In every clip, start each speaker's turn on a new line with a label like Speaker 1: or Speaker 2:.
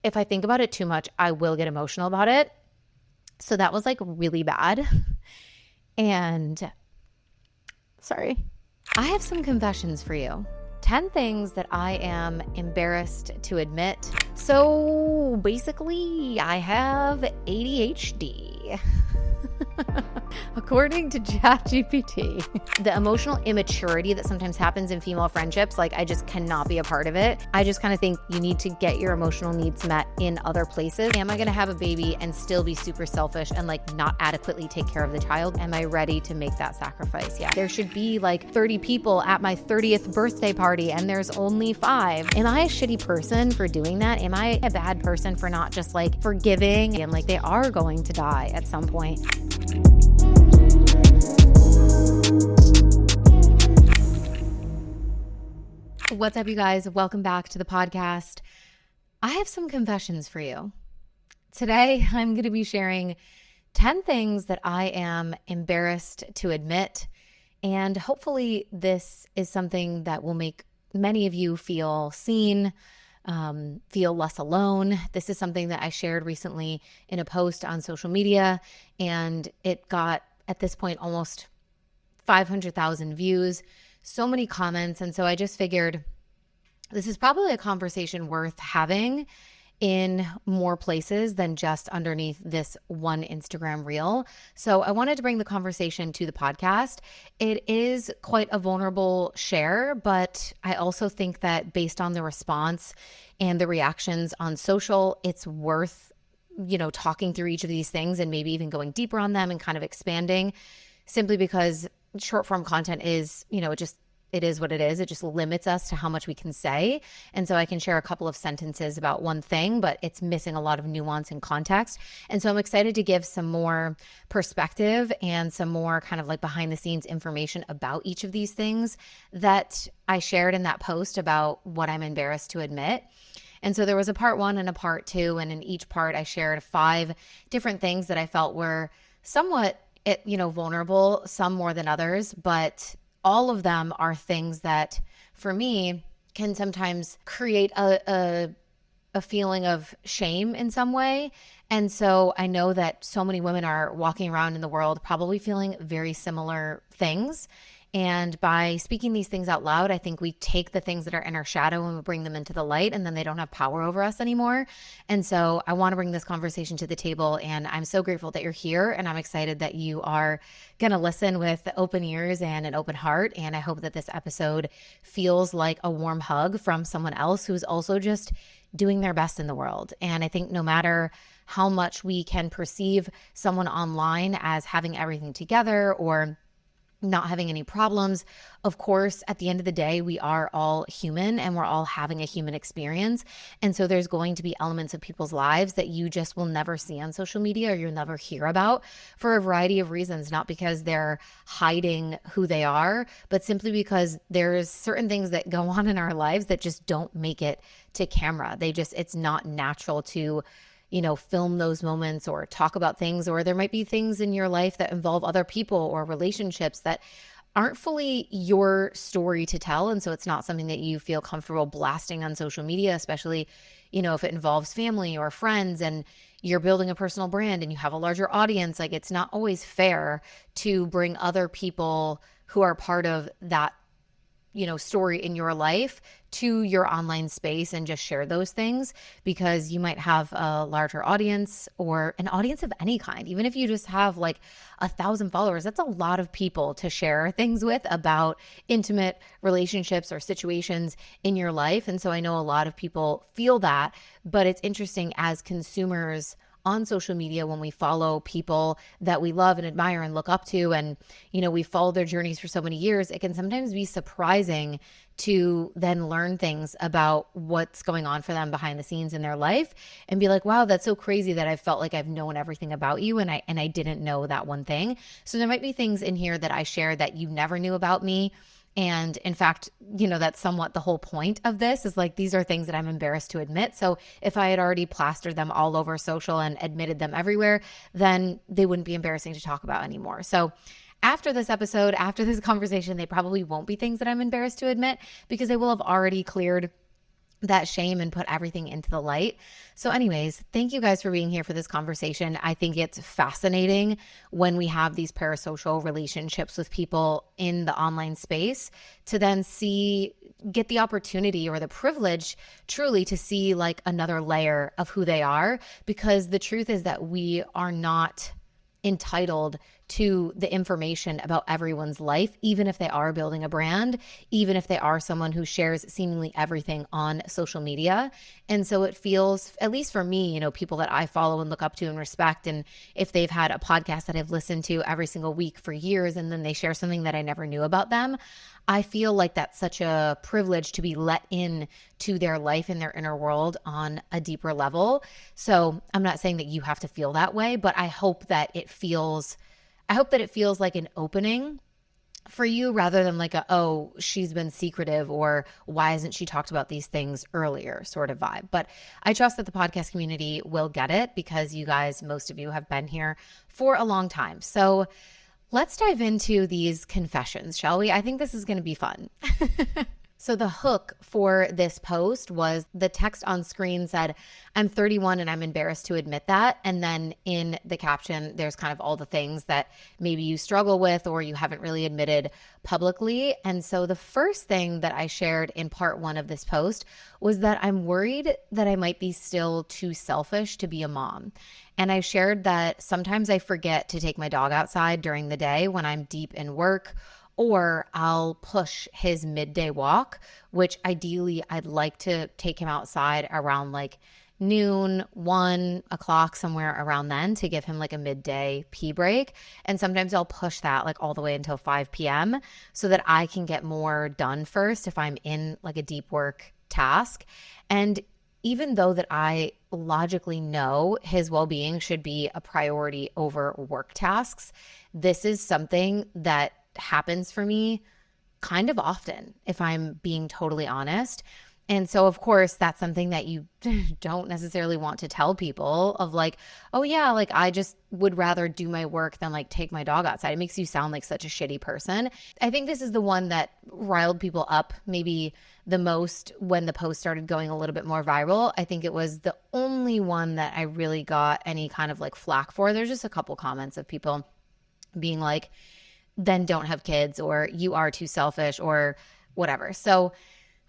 Speaker 1: If I think about it too much, I will get emotional about it. So that was like really bad. And sorry, I have some confessions for you. 10 things that I am embarrassed to admit. So basically, I have ADHD. According to ChatGPT, the emotional immaturity that sometimes happens in female friendships, like I just cannot be a part of it. I just kind of think you need to get your emotional needs met in other places. Am I going to have a baby and still be super selfish and like not adequately take care of the child? Am I ready to make that sacrifice? Yeah. There should be like 30 people at my 30th birthday party and there's only 5. Am I a shitty person for doing that? Am I a bad person for not just like forgiving and like they are going to die at some point? What's up, you guys? Welcome back to the podcast. I have some confessions for you. Today, I'm going to be sharing 10 things that I am embarrassed to admit. And hopefully this is something that will make many of you feel seen, feel less alone. This is something that I shared recently in a post on social media, and it got, at this point, almost 500,000 views, so many comments. And so I just figured this is probably a conversation worth having in more places than just underneath this one Instagram reel. So I wanted to bring the conversation to the podcast. It is quite a vulnerable share, but I also think that based on the response and the reactions on social, it's worth, talking through each of these things and maybe even going deeper on them and kind of expanding, simply because short form content is, it is what it is. It just limits us to how much we can say. And so I can share a couple of sentences about one thing, but it's missing a lot of nuance and context. And so I'm excited to give some more perspective and some more kind of like behind the scenes information about each of these things that I shared in that post about what I'm embarrassed to admit. And so there was a part 1 and a part 2. And in each part, I shared 5 different things that I felt were somewhat, vulnerable, some more than others, but all of them are things that, for me, can sometimes create a feeling of shame in some way. And so I know that so many women are walking around in the world probably feeling very similar things. And by speaking these things out loud, I think we take the things that are in our shadow and we bring them into the light, and then they don't have power over us anymore. And so I want to bring this conversation to the table, and I'm so grateful that you're here, and I'm excited that you are going to listen with open ears and an open heart. And I hope that this episode feels like a warm hug from someone else who's also just doing their best in the world. And I think no matter how much we can perceive someone online as having everything together or not having any problems, of course, at the end of the day, we are all human and we're all having a human experience. And so there's going to be elements of people's lives that you just will never see on social media or you'll never hear about for a variety of reasons, not because they're hiding who they are, but simply because there's certain things that go on in our lives that just don't make it to camera. It's not natural to film those moments or talk about things, or there might be things in your life that involve other people or relationships that aren't fully your story to tell. And so it's not something that you feel comfortable blasting on social media, especially, if it involves family or friends and you're building a personal brand and you have a larger audience. Like, it's not always fair to bring other people who are part of that story in your life to your online space and just share those things, because you might have a larger audience or an audience of any kind. Even if you just have like 1,000 followers, that's a lot of people to share things with about intimate relationships or situations in your life. And so I know a lot of people feel that, but it's interesting as consumers on social media, when we follow people that we love and admire and look up to, and we follow their journeys for so many years, it can sometimes be surprising to then learn things about what's going on for them behind the scenes in their life and be like, wow, that's so crazy that I felt like I've known everything about you and I didn't know that one thing. So there might be things in here that I share that you never knew about me. And in fact, that's somewhat the whole point of this, is like, these are things that I'm embarrassed to admit. So if I had already plastered them all over social and admitted them everywhere, then they wouldn't be embarrassing to talk about anymore. So after this episode, after this conversation, they probably won't be things that I'm embarrassed to admit, because they will have already cleared that shame and put everything into the light. So anyways, thank you guys for being here for this conversation. I think it's fascinating when we have these parasocial relationships with people in the online space to then get the opportunity or the privilege truly to see like another layer of who they are, because the truth is that we are not entitled to the information about everyone's life, even if they are building a brand, even if they are someone who shares seemingly everything on social media. And so it feels, at least for me, people that I follow and look up to and respect, and if they've had a podcast that I've listened to every single week for years and then they share something that I never knew about them, I feel like that's such a privilege to be let in to their life and their inner world on a deeper level. So I'm not saying that you have to feel that way, but I hope that it feels like an opening for you rather than like oh, she's been secretive, or why hasn't she talked about these things earlier sort of vibe. But I trust that the podcast community will get it, because you guys, most of you have been here for a long time. So let's dive into these confessions, shall we? I think this is going to be fun. So the hook for this post was the text on screen said, "I'm 31 and I'm embarrassed to admit that." And then in the caption, there's kind of all the things that maybe you struggle with or you haven't really admitted publicly. And so the first thing that I shared in part 1 of this post was that I'm worried that I might be still too selfish to be a mom. And I shared that sometimes I forget to take my dog outside during the day when I'm deep in work, or I'll push his midday walk, which ideally I'd like to take him outside around like noon, 1 o'clock, somewhere around then, to give him like a midday pee break. And sometimes I'll push that like all the way until 5 p.m. so that I can get more done first if I'm in like a deep work task. And even though that I logically know his well-being should be a priority over work tasks, this is something that happens for me kind of often, if I'm being totally honest. And so, of course, that's something that you don't necessarily want to tell people of like, oh yeah, like I just would rather do my work than like take my dog outside. It makes you sound like such a shitty person. I think this is the one that riled people up maybe the most when the post started going a little bit more viral. I think it was the only one that I really got any kind of like flack for. There's just a couple comments of people being like, then don't have kids, or you are too selfish, or whatever. So,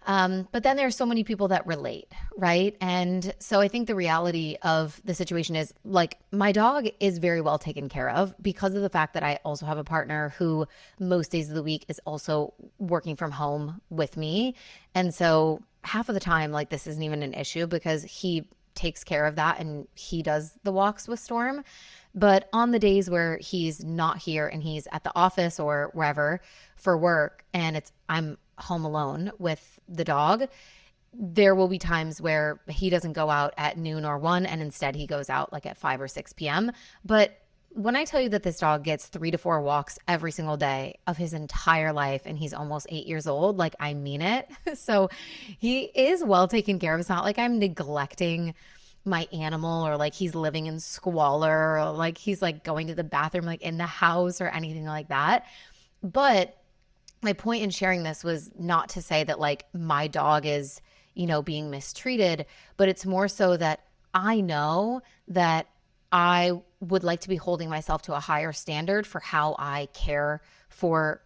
Speaker 1: but then there's so many people that relate, right? And so I think the reality of the situation is like my dog is very well taken care of because of the fact that I also have a partner who most days of the week is also working from home with me. And so half of the time, like this isn't even an issue because he takes care of that and he does the walks with Storm. But on the days where he's not here and he's at the office or wherever for work and I'm home alone with the dog, there will be times where he doesn't go out at noon or 1 and instead he goes out like at 5 or 6 p.m. But when I tell you that this dog gets 3 to 4 walks every single day of his entire life and he's almost 8 years old, like I mean it. So he is well taken care of. It's not like I'm neglecting my animal or like he's living in squalor or like he's like going to the bathroom like in the house or anything like that. But my point in sharing this was not to say that like my dog is, being mistreated, but it's more so that I know that I would like to be holding myself to a higher standard for how I care for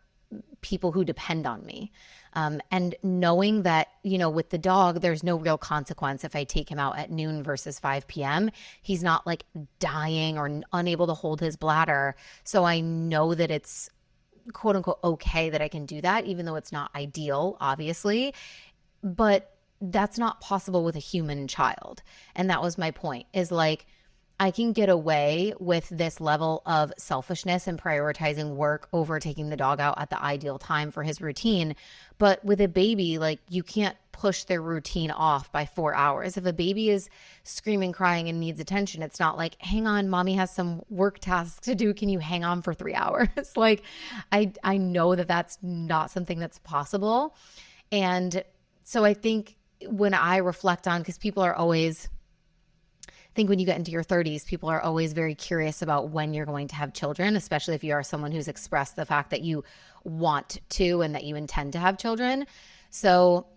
Speaker 1: people who depend on me. And knowing that, with the dog, there's no real consequence if I take him out at noon versus 5 p.m. He's not like dying or unable to hold his bladder. So I know that it's quote unquote okay that I can do that, even though it's not ideal, obviously. But that's not possible with a human child. And that was my point, is like, I can get away with this level of selfishness and prioritizing work over taking the dog out at the ideal time for his routine. But with a baby, like you can't push their routine off by 4 hours. If a baby is screaming, crying, and needs attention, it's not like, hang on, mommy has some work tasks to do. Can you hang on for 3 hours? Like I know that that's not something that's possible. And so I think when I reflect on, because people are always, I think when you get into your 30s, people are always very curious about when you're going to have children, especially if you are someone who's expressed the fact that you want to and that you intend to have children. So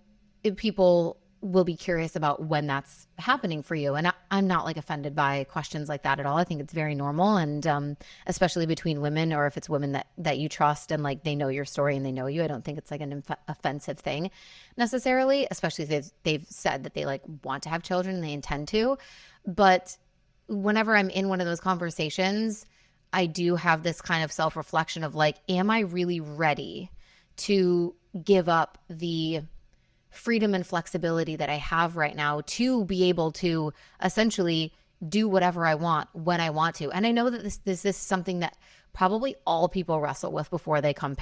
Speaker 1: if people will be curious about when that's happening for you. And I'm not like offended by questions like that at all. I think it's very normal. And especially between women, or if it's women that you trust and like they know your story and they know you, I don't think it's like an offensive thing necessarily, especially if they've said that they like want to have children and they intend to. But whenever I'm in one of those conversations, I do have this kind of self-reflection of like, am I really ready to give up the freedom and flexibility that I have right now to be able to essentially do whatever I want when I want to? And I know that this is something that probably all people wrestle with before they become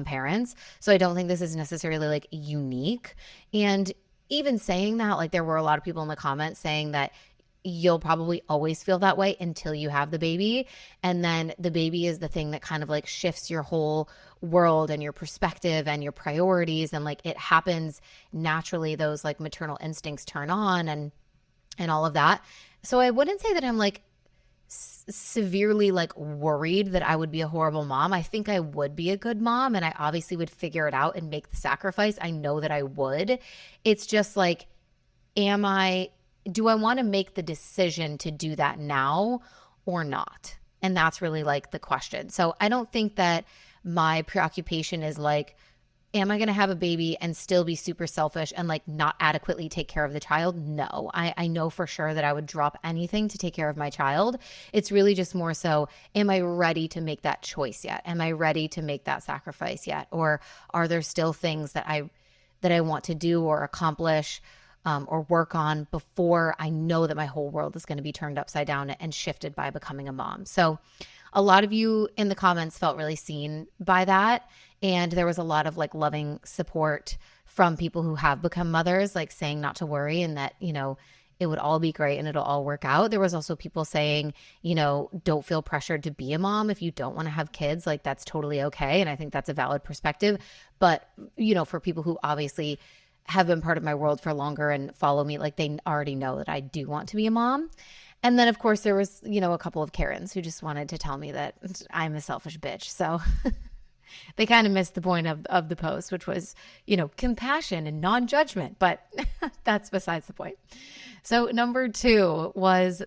Speaker 1: parents. So I don't think this is necessarily like unique. And even saying that, like there were a lot of people in the comments saying that you'll probably always feel that way until you have the baby. And then the baby is the thing that kind of like shifts your whole world and your perspective and your priorities. And like it happens naturally, those like maternal instincts turn on and all of that. So I wouldn't say that I'm like severely like worried that I would be a horrible mom. I think I would be a good mom, and I obviously would figure it out and make the sacrifice. I know that I would. It's just like, do I want to make the decision to do that now or not? And that's really like the question. So I don't think that my preoccupation is like, am I going to have a baby and still be super selfish and like not adequately take care of the child? No, I know for sure that I would drop anything to take care of my child. It's really just more so, am I ready to make that choice yet? Am I ready to make that sacrifice yet? Or are there still things that I want to do or accomplish or work on before I know that my whole world is going to be turned upside down and shifted by becoming a mom? So a lot of you in the comments felt really seen by that. And there was a lot of like loving support from people who have become mothers, like saying not to worry and that, you know, it would all be great and it'll all work out. There was also people saying, you know, don't feel pressured to be a mom if you don't want to have kids. Like that's totally okay. And I think that's a valid perspective. But, you know, for people who obviously have been part of my world for longer and follow me, like they already know that I do want to be a mom. And then of course there was, you know, a couple of Karens who just wanted to tell me that I'm a selfish bitch. So they kind of missed the point of the post, which was, you know, compassion and non-judgment, but that's besides the point. So number 2 was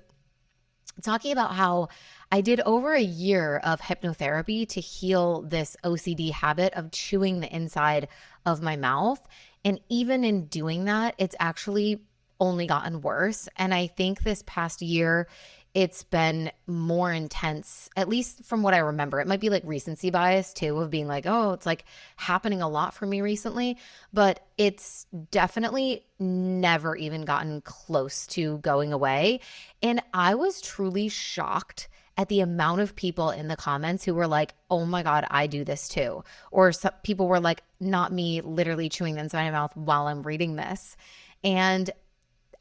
Speaker 1: talking about how I did over a year of hypnotherapy to heal this OCD habit of chewing the inside of my mouth. And even in doing that, it's actually only gotten worse. And I think this past year, it's been more intense, at least from what I remember. It might be like recency bias too, of being like, oh, it's like happening a lot for me recently, but it's definitely never even gotten close to going away. And I was truly shocked at the amount of people in the comments who were like, oh my God, I do this too. Or some people were like, not me, literally chewing the inside of my mouth while I'm reading this. And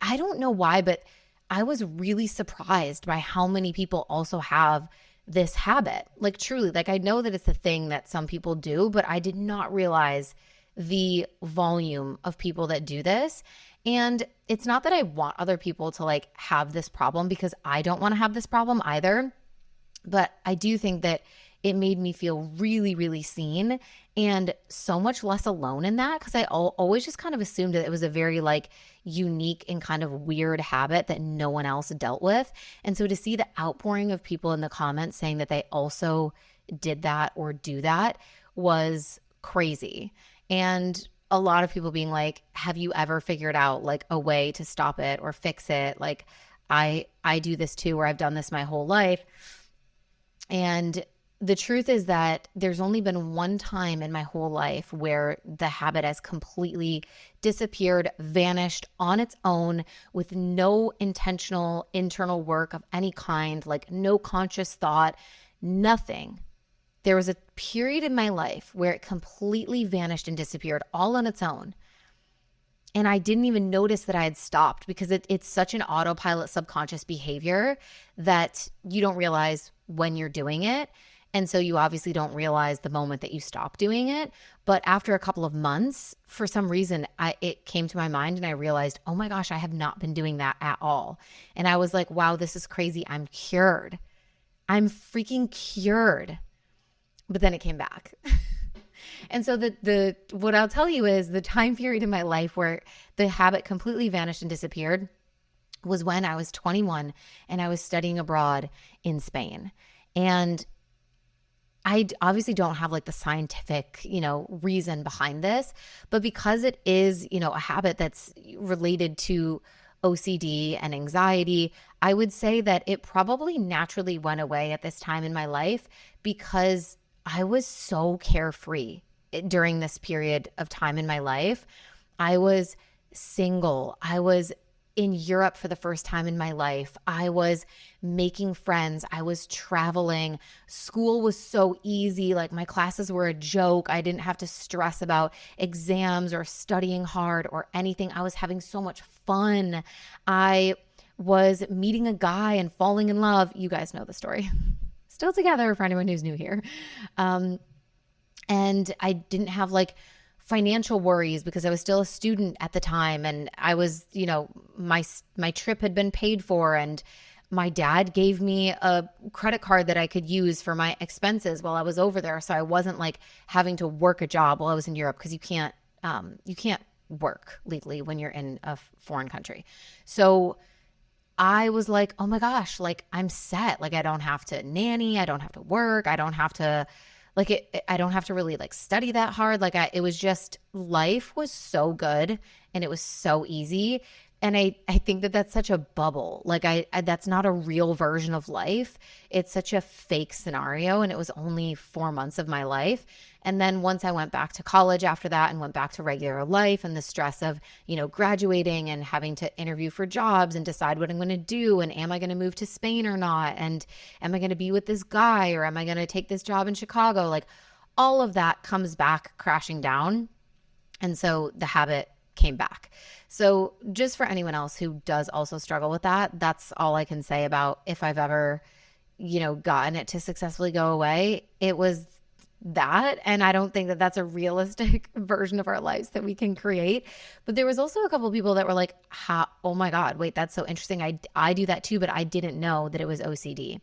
Speaker 1: I don't know why, but I was really surprised by how many people also have this habit. Like truly, like I know that it's a thing that some people do, but I did not realize the volume of people that do this. And it's not that I want other people to like have this problem, because I don't want to have this problem either. But I do think that it made me feel really, really seen and so much less alone in that, because I always just kind of assumed that it was a very like unique and kind of weird habit that no one else dealt with. And so to see the outpouring of people in the comments saying that they also did that or do that was crazy. And a lot of people being like, have you ever figured out like a way to stop it or fix it? Like I do this too, or I've done this my whole life. And the truth is that there's only been one time in my whole life where the habit has completely disappeared, vanished on its own with no intentional internal work of any kind, like no conscious thought, nothing. There was a period in my life where it completely vanished and disappeared all on its own. And I didn't even notice that I had stopped, because it's such an autopilot subconscious behavior that you don't realize when you're doing it. And so you obviously don't realize the moment that you stop doing it. But after a couple of months, for some reason, it came to my mind and I realized, oh my gosh, I have not been doing that at all. And I was like, wow, this is crazy. I'm cured. I'm freaking cured. But then it came back. And so the what I'll tell you is the time period in my life where the habit completely vanished and disappeared was when I was 21 and I was studying abroad in Spain. And I obviously don't have like the scientific, reason behind this, but because it is, a habit that's related to OCD and anxiety, I would say that it probably naturally went away at this time in my life because I was so carefree during this period of time in my life. I was single. I was in Europe for the first time in my life. I was making friends. I was traveling. School was so easy. Like my classes were a joke. I didn't have to stress about exams or studying hard or anything. I was having so much fun. I was meeting a guy and falling in love. You guys know the story. Still together for anyone who's new here. And I didn't have like financial worries because I was still a student at the time, and I was, my trip had been paid for, and my dad gave me a credit card that I could use for my expenses while I was over there. So I wasn't like having to work a job while I was in Europe, because you can't work legally when you're in a foreign country. So I was like, oh my gosh, like I'm set. Like I don't have to nanny. I don't have to work. I don't have to I don't have to really like study that hard. It was just, life was so good and it was so easy. And I think that that's such a bubble. That's not a real version of life. It's such a fake scenario. And it was only 4 months of my life. And then once I went back to college after that and went back to regular life and the stress of, graduating and having to interview for jobs and decide what I'm going to do. And am I going to move to Spain or not? And am I going to be with this guy, or am I going to take this job in Chicago? Like all of that comes back crashing down. And so the habit came back. So just for anyone else who does also struggle with that, that's all I can say about if I've ever, gotten it to successfully go away. It was that. And I don't think that that's a realistic version of our lives that we can create. But there was also a couple of people that were like, oh my God, wait, that's so interesting. I do that too, but I didn't know that it was OCD.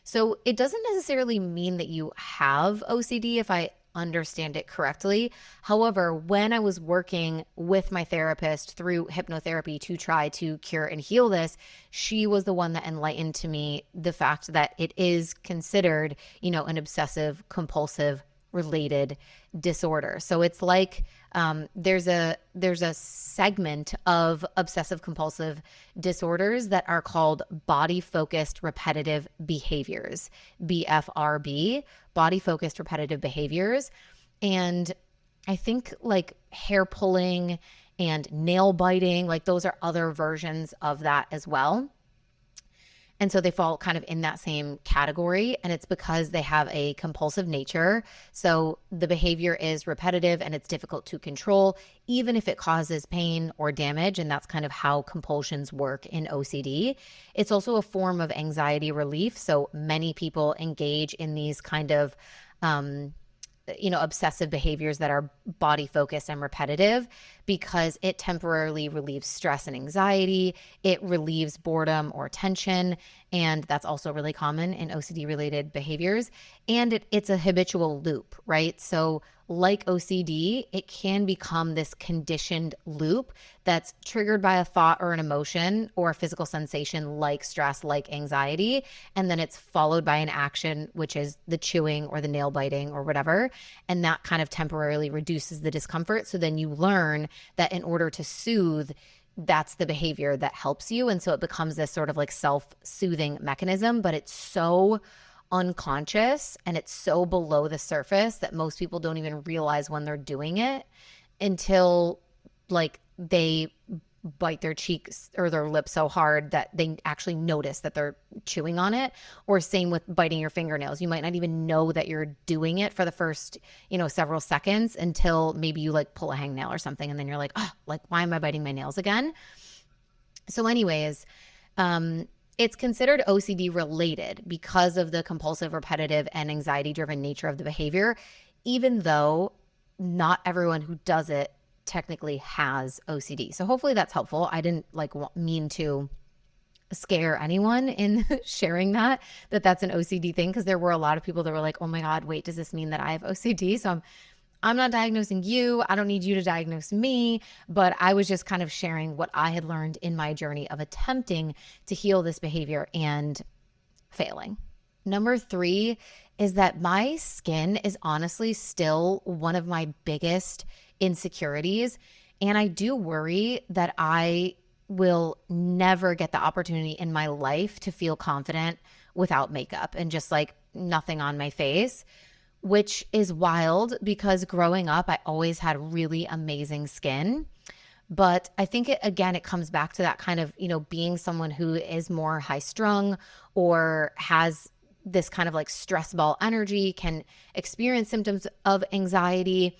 Speaker 1: So it doesn't necessarily mean that you have OCD if I understand it correctly. However, when I was working with my therapist through hypnotherapy to try to cure and heal this, she was the one that enlightened to me the fact that it is considered, an obsessive compulsive related disorder. So it's like there's a segment of obsessive compulsive disorders that are called body focused repetitive behaviors, BFRB, body focused repetitive behaviors. And I think like hair pulling and nail biting, like those are other versions of that as well. And so they fall kind of in that same category, and it's because they have a compulsive nature. So the behavior is repetitive and it's difficult to control, even if it causes pain or damage. And that's kind of how compulsions work in OCD. It's also a form of anxiety relief. So many people engage in these kind of obsessive behaviors that are body focused and repetitive because it temporarily relieves stress and anxiety. It relieves boredom or tension. And that's also really common in OCD related behaviors. And it's a habitual loop, right? So like OCD, it can become this conditioned loop that's triggered by a thought or an emotion or a physical sensation like stress, like anxiety. And then it's followed by an action, which is the chewing or the nail biting or whatever. And that kind of temporarily reduces the discomfort. So then you learn that in order to soothe, that's the behavior that helps you. And so it becomes this sort of like self-soothing mechanism, but it's so unconscious and it's so below the surface that most people don't even realize when they're doing it until like they bite their cheeks or their lips so hard that they actually notice that they're chewing on it. Or same with biting your fingernails. You might not even know that you're doing it for the first, several seconds until maybe you like pull a hangnail or something. And then you're like, oh, like, why am I biting my nails again? So anyways, it's considered OCD related because of the compulsive, repetitive, and anxiety-driven nature of the behavior, even though not everyone who does it technically has OCD. So hopefully that's helpful. I didn't mean to scare anyone in sharing that's an OCD thing, because there were a lot of people that were like, oh my God, wait, does this mean that I have OCD? So I'm not diagnosing you. I don't need you to diagnose me, but I was just kind of sharing what I had learned in my journey of attempting to heal this behavior and failing. Number 3 is that my skin is honestly still one of my biggest insecurities. And I do worry that I will never get the opportunity in my life to feel confident without makeup and just like nothing on my face, which is wild because growing up, I always had really amazing skin. But I think it comes back to that kind of, being someone who is more high strung or has this kind of like stress ball energy, can experience symptoms of anxiety.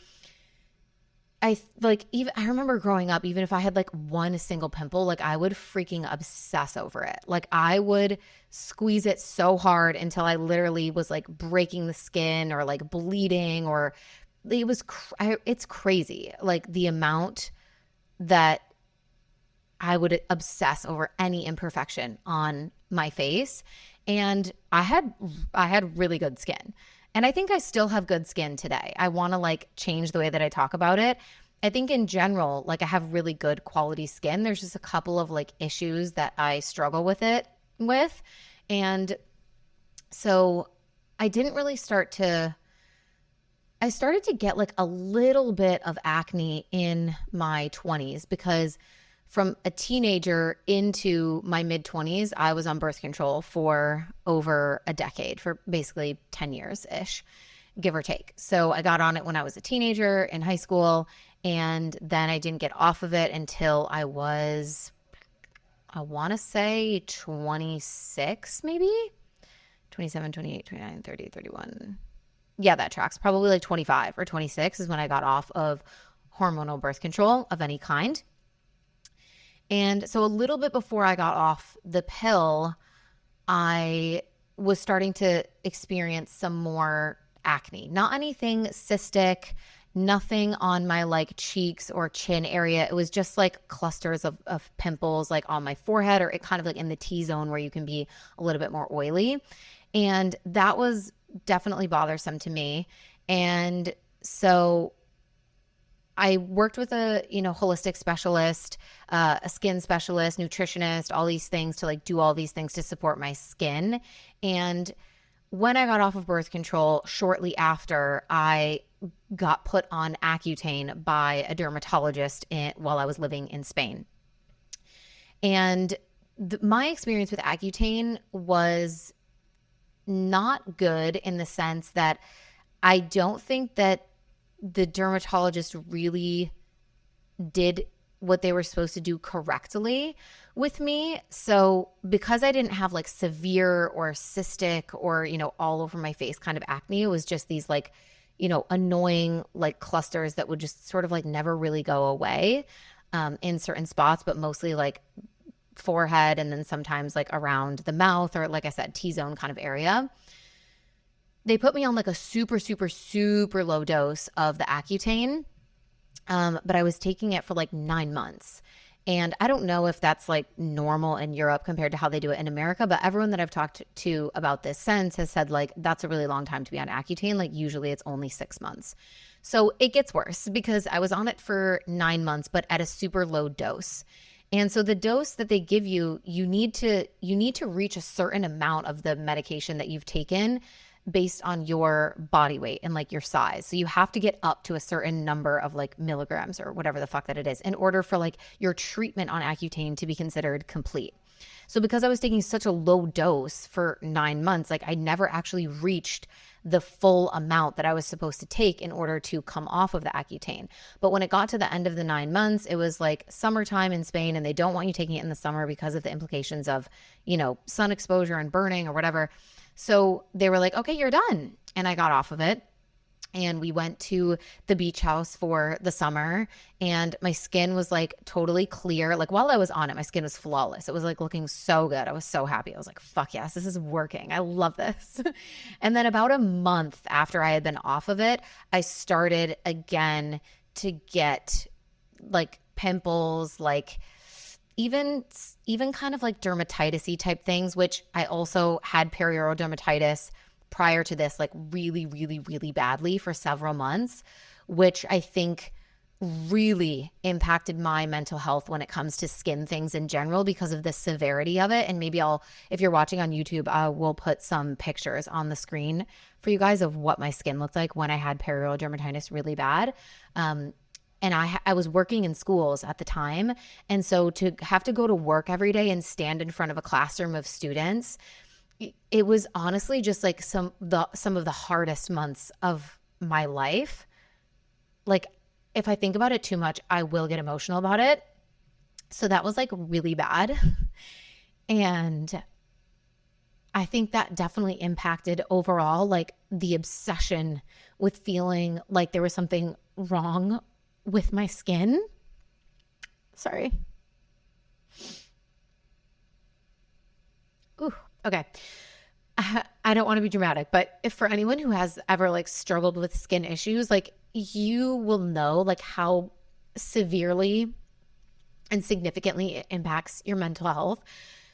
Speaker 1: I remember growing up, even if I had like one single pimple, like I would freaking obsess over it. Like I would squeeze it so hard until I literally was like breaking the skin or like bleeding, or it's crazy. Like the amount that I would obsess over any imperfection on my face. And I had really good skin. And I think I still have good skin today. I want to like change the way that I talk about it. I think in general, like I have really good quality skin. There's just a couple of like issues that I struggle with. And so I started to get like a little bit of acne in my 20s because from a teenager into my mid-20s, I was on birth control for over a decade, for basically 10 years-ish, give or take. So I got on it when I was a teenager in high school, and then I didn't get off of it until I was, I want to say 26 maybe? 27, 28, 29, 30, 31. Yeah, that tracks. Probably like 25 or 26 is when I got off of hormonal birth control of any kind. And so a little bit before I got off the pill, I was starting to experience some more acne. Not anything cystic, nothing on my like cheeks or chin area. It was just like clusters of pimples like on my forehead, or it kind of like in the T-zone where you can be a little bit more oily. And that was definitely bothersome to me. And so I worked with a, holistic specialist, a skin specialist, nutritionist, all these things to like do all these things to support my skin. And when I got off of birth control, shortly after, I got put on Accutane by a dermatologist while I was living in Spain. And my experience with Accutane was not good in the sense that I don't think that the dermatologist really did what they were supposed to do correctly with me. So because I didn't have like severe or cystic or, all over my face kind of acne, it was just these like, annoying like clusters that would just sort of like never really go away in certain spots, but mostly like forehead and then sometimes like around the mouth or, like I said, T-zone kind of area. They put me on like a super, super, super low dose of the Accutane, but I was taking it for like 9 months. And I don't know if that's like normal in Europe compared to how they do it in America, but everyone that I've talked to about this since has said like that's a really long time to be on Accutane. Like usually it's only 6 months. So it gets worse because I was on it for 9 months, but at a super low dose. And so the dose that they give you, you need to reach a certain amount of the medication that you've taken based on your body weight and like your size. So you have to get up to a certain number of like milligrams or whatever the fuck that it is in order for like your treatment on Accutane to be considered complete. So because I was taking such a low dose for 9 months, like I never actually reached the full amount that I was supposed to take in order to come off of the Accutane. But when it got to the end of the 9 months, it was like summertime in Spain and they don't want you taking it in the summer because of the implications of, sun exposure and burning or whatever. So they were like, okay, you're done. And I got off of it. And we went to the beach house for the summer and my skin was like totally clear. Like while I was on it, my skin was flawless. It was like looking so good. I was so happy. I was like, fuck yes, this is working. I love this. And then about a month after I had been off of it, I started again to get like pimples, like even kind of like dermatitis-y type things, which I also had perioral dermatitis prior to this, like really, really, really badly for several months, which I think really impacted my mental health when it comes to skin things in general because of the severity of it. And maybe if you're watching on YouTube, I will put some pictures on the screen for you guys of what my skin looked like when I had perioral dermatitis really bad. And I was working in schools at the time. And so to have to go to work every day and stand in front of a classroom of students, it was honestly just like some of the hardest months of my life. Like, if I think about it too much, I will get emotional about it. So that was like really bad. And I think that definitely impacted overall, like the obsession with feeling like there was something wrong with my skin. Sorry. Ooh, okay. I don't want to be dramatic, but if for anyone who has ever like struggled with skin issues, like you will know like how severely and significantly it impacts your mental health.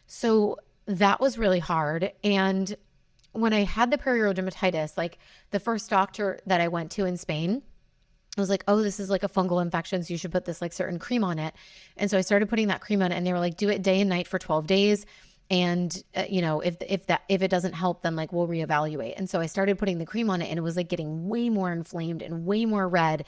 Speaker 1: So that was really hard. And when I had the perioral dermatitis, like the first doctor that I went to in Spain, I was like, oh, this is like a fungal infection, so you should put this like certain cream on it. And so I started putting that cream on it, and they were like, do it day and night for 12 days. And if it doesn't help, then like we'll reevaluate. And so I started putting the cream on it, and it was like getting way more inflamed and way more red.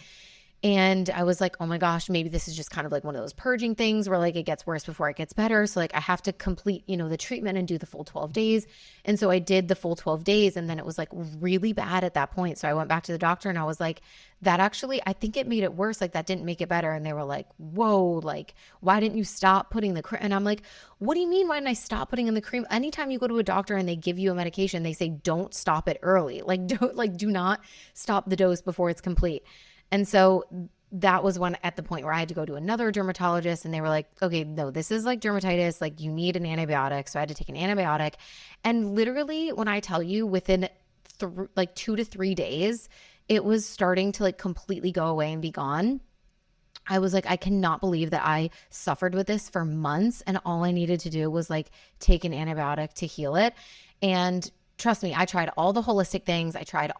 Speaker 1: And I was like, oh my gosh, maybe this is just kind of like one of those purging things where like it gets worse before it gets better. So like I have to complete, the treatment and do the full 12 days. And so I did the full 12 days, and then it was like really bad at that point. So I went back to the doctor and I was like, that actually, I think it made it worse. Like that didn't make it better. And they were like, whoa, like, why didn't you stop putting the cream? And I'm like, what do you mean? Why didn't I stop putting in the cream? Anytime you go to a doctor and they give you a medication, they say, don't stop it early. Like, do not stop the dose before it's complete. And so that was at the point where I had to go to another dermatologist, and they were like, okay, no, this is like dermatitis. Like you need an antibiotic. So I had to take an antibiotic. And literally when I tell you within 2 to 3 days, it was starting to like completely go away and be gone. I was like, I cannot believe that I suffered with this for months, and all I needed to do was like take an antibiotic to heal it. And trust me, I tried all the holistic things. I tried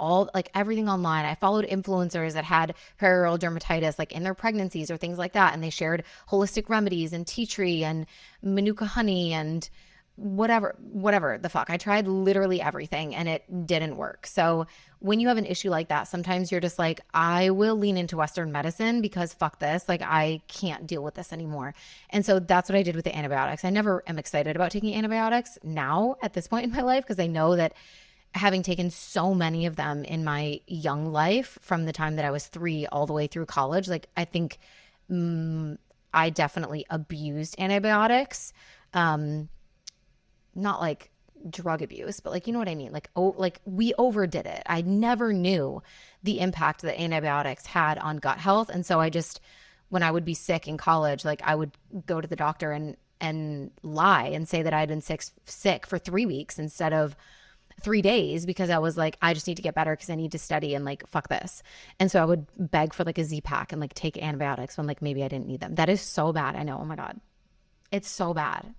Speaker 1: everything online. I followed influencers that had perioral dermatitis, like in their pregnancies or things like that. And they shared holistic remedies and tea tree and manuka honey and whatever the fuck. I tried literally everything, and it didn't work. So when you have an issue like that, sometimes you're just like, I will lean into Western medicine because fuck this. Like I can't deal with this anymore. And so that's what I did with the antibiotics. I never am excited about taking antibiotics now at this point in my life, because I know that having taken so many of them in my young life from the time that I was 3 all the way through college, like I think I definitely abused antibiotics. Not like drug abuse, but like, you know what I mean? Like, like we overdid it. I never knew the impact that antibiotics had on gut health. And so when I would be sick in college, like I would go to the doctor and lie and say that I'd been sick for 3 weeks instead of 3 days, because I was like, I just need to get better because I need to study and like, fuck this. And so I would beg for like a Z-Pack and like take antibiotics when like maybe I didn't need them. That is so bad. I know. Oh my God. It's so bad.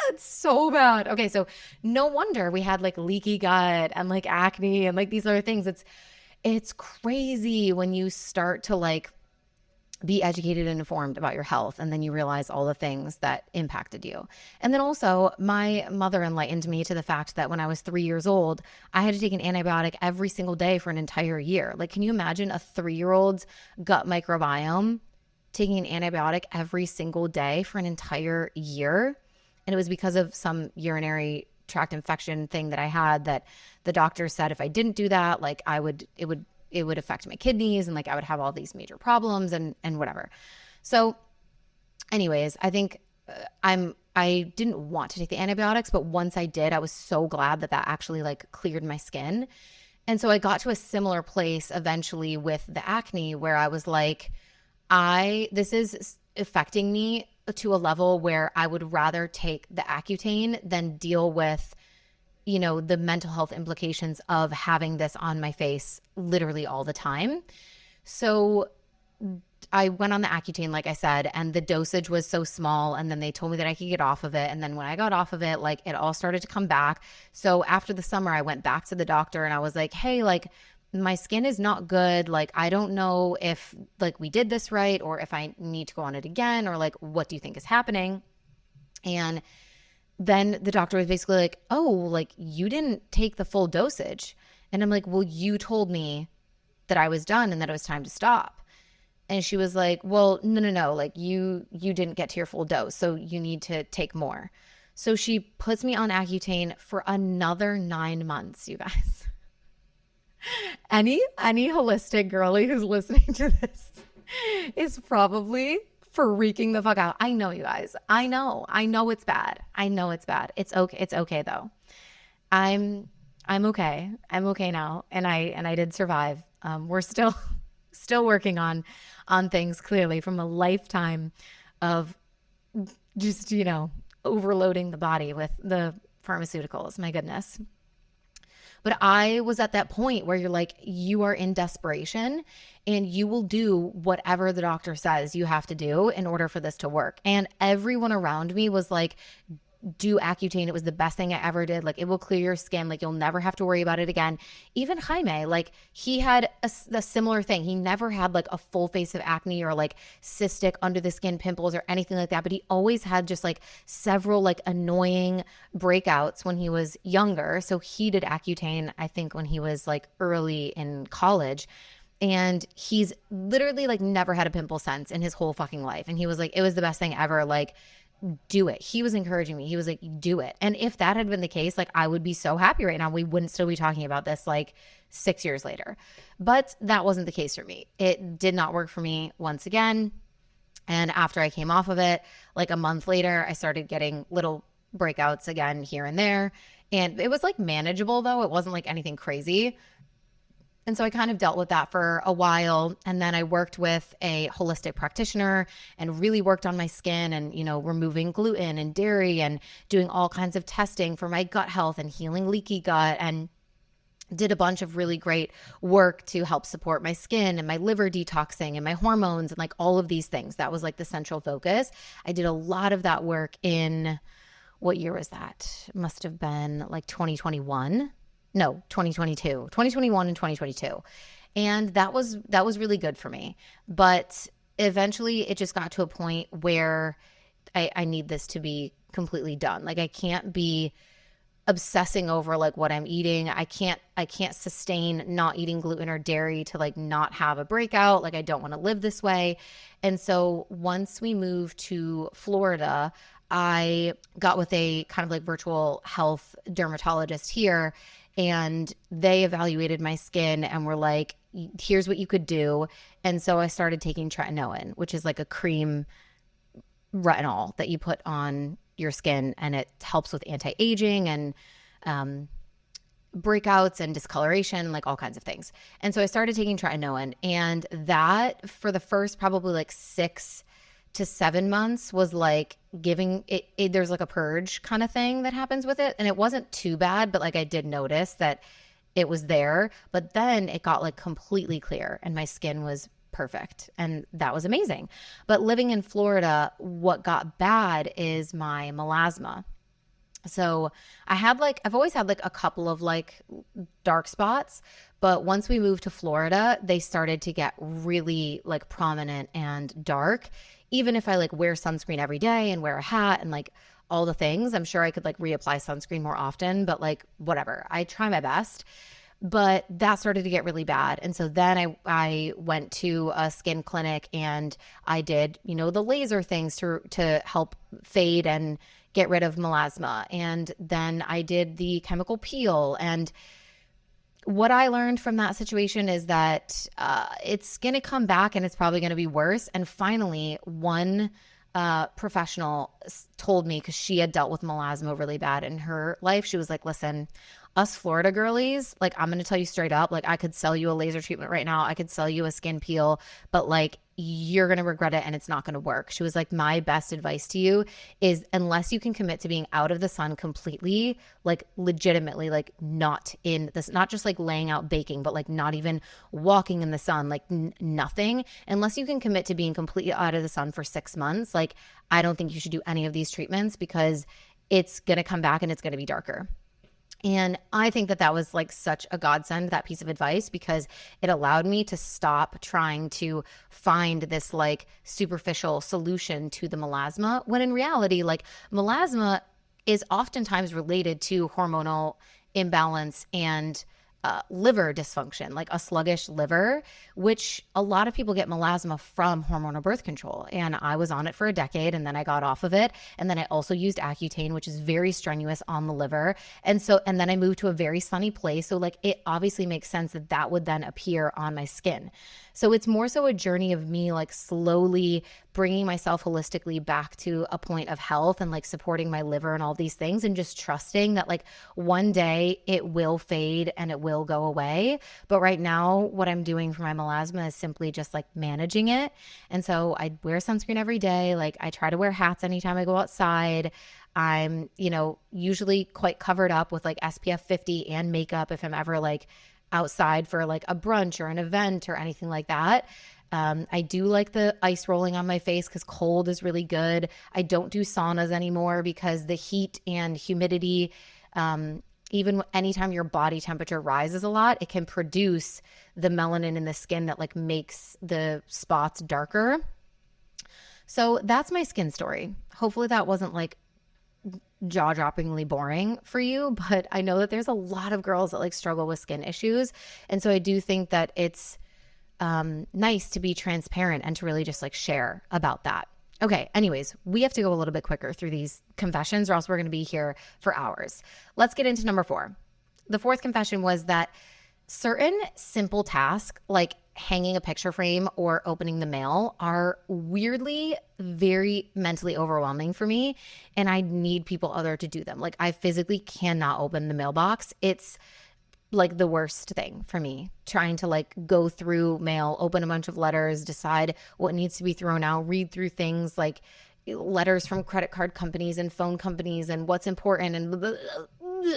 Speaker 1: It's so bad. Okay, so no wonder we had like leaky gut and like acne and like these other things. It's crazy when you start to like be educated and informed about your health, and then you realize all the things that impacted you. And then also my mother enlightened me to the fact that when I was 3 years old, I had to take an antibiotic every single day for an entire year. Like, can you imagine a 3-year-old's gut microbiome taking an antibiotic every single day for an entire year? And it was because of some urinary tract infection thing that I had, that the doctor said if I didn't do that, like it would affect my kidneys, and like I would have all these major problems and whatever. So anyways, I think I didn't want to take the antibiotics, but once I did, I was so glad that actually like cleared my skin. And so I got to a similar place eventually with the acne, where I was like, this is affecting me to a level where I would rather take the Accutane than deal with, the mental health implications of having this on my face literally all the time. So I went on the Accutane, like I said, and the dosage was so small, and then they told me that I could get off of it. And then when I got off of it, like it all started to come back. So after the summer, I went back to the doctor and I was like, hey, like my skin is not good. Like, I don't know if like we did this right or if I need to go on it again, or like, what do you think is happening? And then the doctor was basically like, oh, like you didn't take the full dosage. And I'm like, well, you told me that I was done and that it was time to stop. And she was like, well, no. Like you didn't get to your full dose. So you need to take more. So she puts me on Accutane for another 9 months, you guys. Any holistic girly who's listening to this is probably freaking the fuck out. I know, you guys. I know it's bad. I know it's bad. It's okay. It's okay though. I'm okay. I'm okay now. And I did survive. We're still working on things, clearly, from a lifetime of just, overloading the body with the pharmaceuticals. My goodness. But I was at that point where you're like, you are in desperation and you will do whatever the doctor says you have to do in order for this to work. And everyone around me was like, do Accutane. It was the best thing I ever did. Like, it will clear your skin. Like, you'll never have to worry about it again. Even Jaime, like, he had a similar thing. He never had like a full face of acne or like cystic under the skin pimples or anything like that. But he always had just like several like annoying breakouts when he was younger. So he did Accutane, I think, when he was like early in college. And he's literally like never had a pimple since in his whole fucking life. And he was like, it was the best thing ever. Like, do it. He was encouraging me. He was like, do it. And if that had been the case, like, I would be so happy right now. We wouldn't still be talking about this like 6 years later. But that wasn't the case for me. It did not work for me once again. And after I came off of it, like a month later, I started getting little breakouts again here and there. And it was like manageable though. It wasn't like anything crazy. And so I kind of dealt with that for a while. And then I worked with a holistic practitioner and really worked on my skin and, removing gluten and dairy and doing all kinds of testing for my gut health and healing leaky gut, and did a bunch of really great work to help support my skin and my liver detoxing and my hormones and like all of these things. That was like the central focus. I did a lot of that work in, what year was that? It must have been like 2021. No, 2021 and 2022. And that was really good for me. But eventually it just got to a point where I need this to be completely done. Like, I can't be obsessing over like what I'm eating. I can't sustain not eating gluten or dairy to like not have a breakout. Like, I don't want to live this way. And so once we moved to Florida, I got with a kind of like virtual health dermatologist here. And they evaluated my skin and were like, here's what you could do. And so I started taking tretinoin, which is like a cream retinol that you put on your skin, and it helps with anti-aging and breakouts and discoloration, like all kinds of things. And so I started taking tretinoin, and that for the first probably like 6 to 7 months was like giving it there's like a purge kind of thing that happens with it. And it wasn't too bad, but like I did notice that it was there. But then it got like completely clear and my skin was perfect. And that was amazing. But living in Florida, what got bad is my melasma. So I've always had like a couple of like dark spots, but once we moved to Florida, they started to get really like prominent and dark. Even if I like wear sunscreen every day and wear a hat and like all the things, I'm sure I could like reapply sunscreen more often, but like whatever, I try my best. But that started to get really bad. And so then I went to a skin clinic and I did, the laser things to help fade and get rid of melasma. And then I did the chemical peel. And what I learned from that situation is that it's going to come back and it's probably going to be worse. And finally, one professional told me, because she had dealt with melasma really bad in her life, she was like, listen, us Florida girlies, like, I'm going to tell you straight up, like, I could sell you a laser treatment right now. I could sell you a skin peel, but like, you're going to regret it and it's not going to work. She was like, my best advice to you is, unless you can commit to being out of the sun completely, like legitimately, like not in this, not just like laying out baking, but like not even walking in the sun, like nothing, unless you can commit to being completely out of the sun for 6 months, like, I don't think you should do any of these treatments because it's going to come back and it's going to be darker. And I think that that was like such a godsend, that piece of advice, because it allowed me to stop trying to find this like superficial solution to the melasma, when in reality, like melasma is oftentimes related to hormonal imbalance and liver dysfunction, like a sluggish liver, which a lot of people get melasma from hormonal birth control. And I was on it for a decade, and then I got off of it. And then I also used Accutane, which is very strenuous on the liver. And then I moved to a very sunny place. So like it obviously makes sense that that would then appear on my skin. So it's more so a journey of me like slowly bringing myself holistically back to a point of health and like supporting my liver and all these things, and just trusting that like one day it will fade and it will go away. But right now, what I'm doing for my melasma is simply just like managing it. And so I wear sunscreen every day. Like I try to wear hats anytime I go outside. I'm, usually quite covered up with like SPF 50 and makeup if I'm ever like outside for like a brunch or an event or anything like that. I do like the ice rolling on my face because cold is really good. I don't do saunas anymore because the heat and humidity, even anytime your body temperature rises a lot, it can produce the melanin in the skin that like makes the spots darker. So that's my skin story. Hopefully that wasn't like jaw-droppingly boring for you, but I know that there's a lot of girls that like struggle with skin issues. And so I do think that it's nice to be transparent and to really just like share about that. Okay, anyways, we have to go a little bit quicker through these confessions or else we're going to be here for hours. Let's get into number 4. The fourth confession was that certain simple tasks like hanging a picture frame or opening the mail are weirdly very mentally overwhelming for me, and I need people other to do them. Like I physically cannot open the mailbox. It's like the worst thing for me, trying to like go through mail, open a bunch of letters, decide what needs to be thrown out, read through things like letters from credit card companies and phone companies and what's important and blah, blah, blah.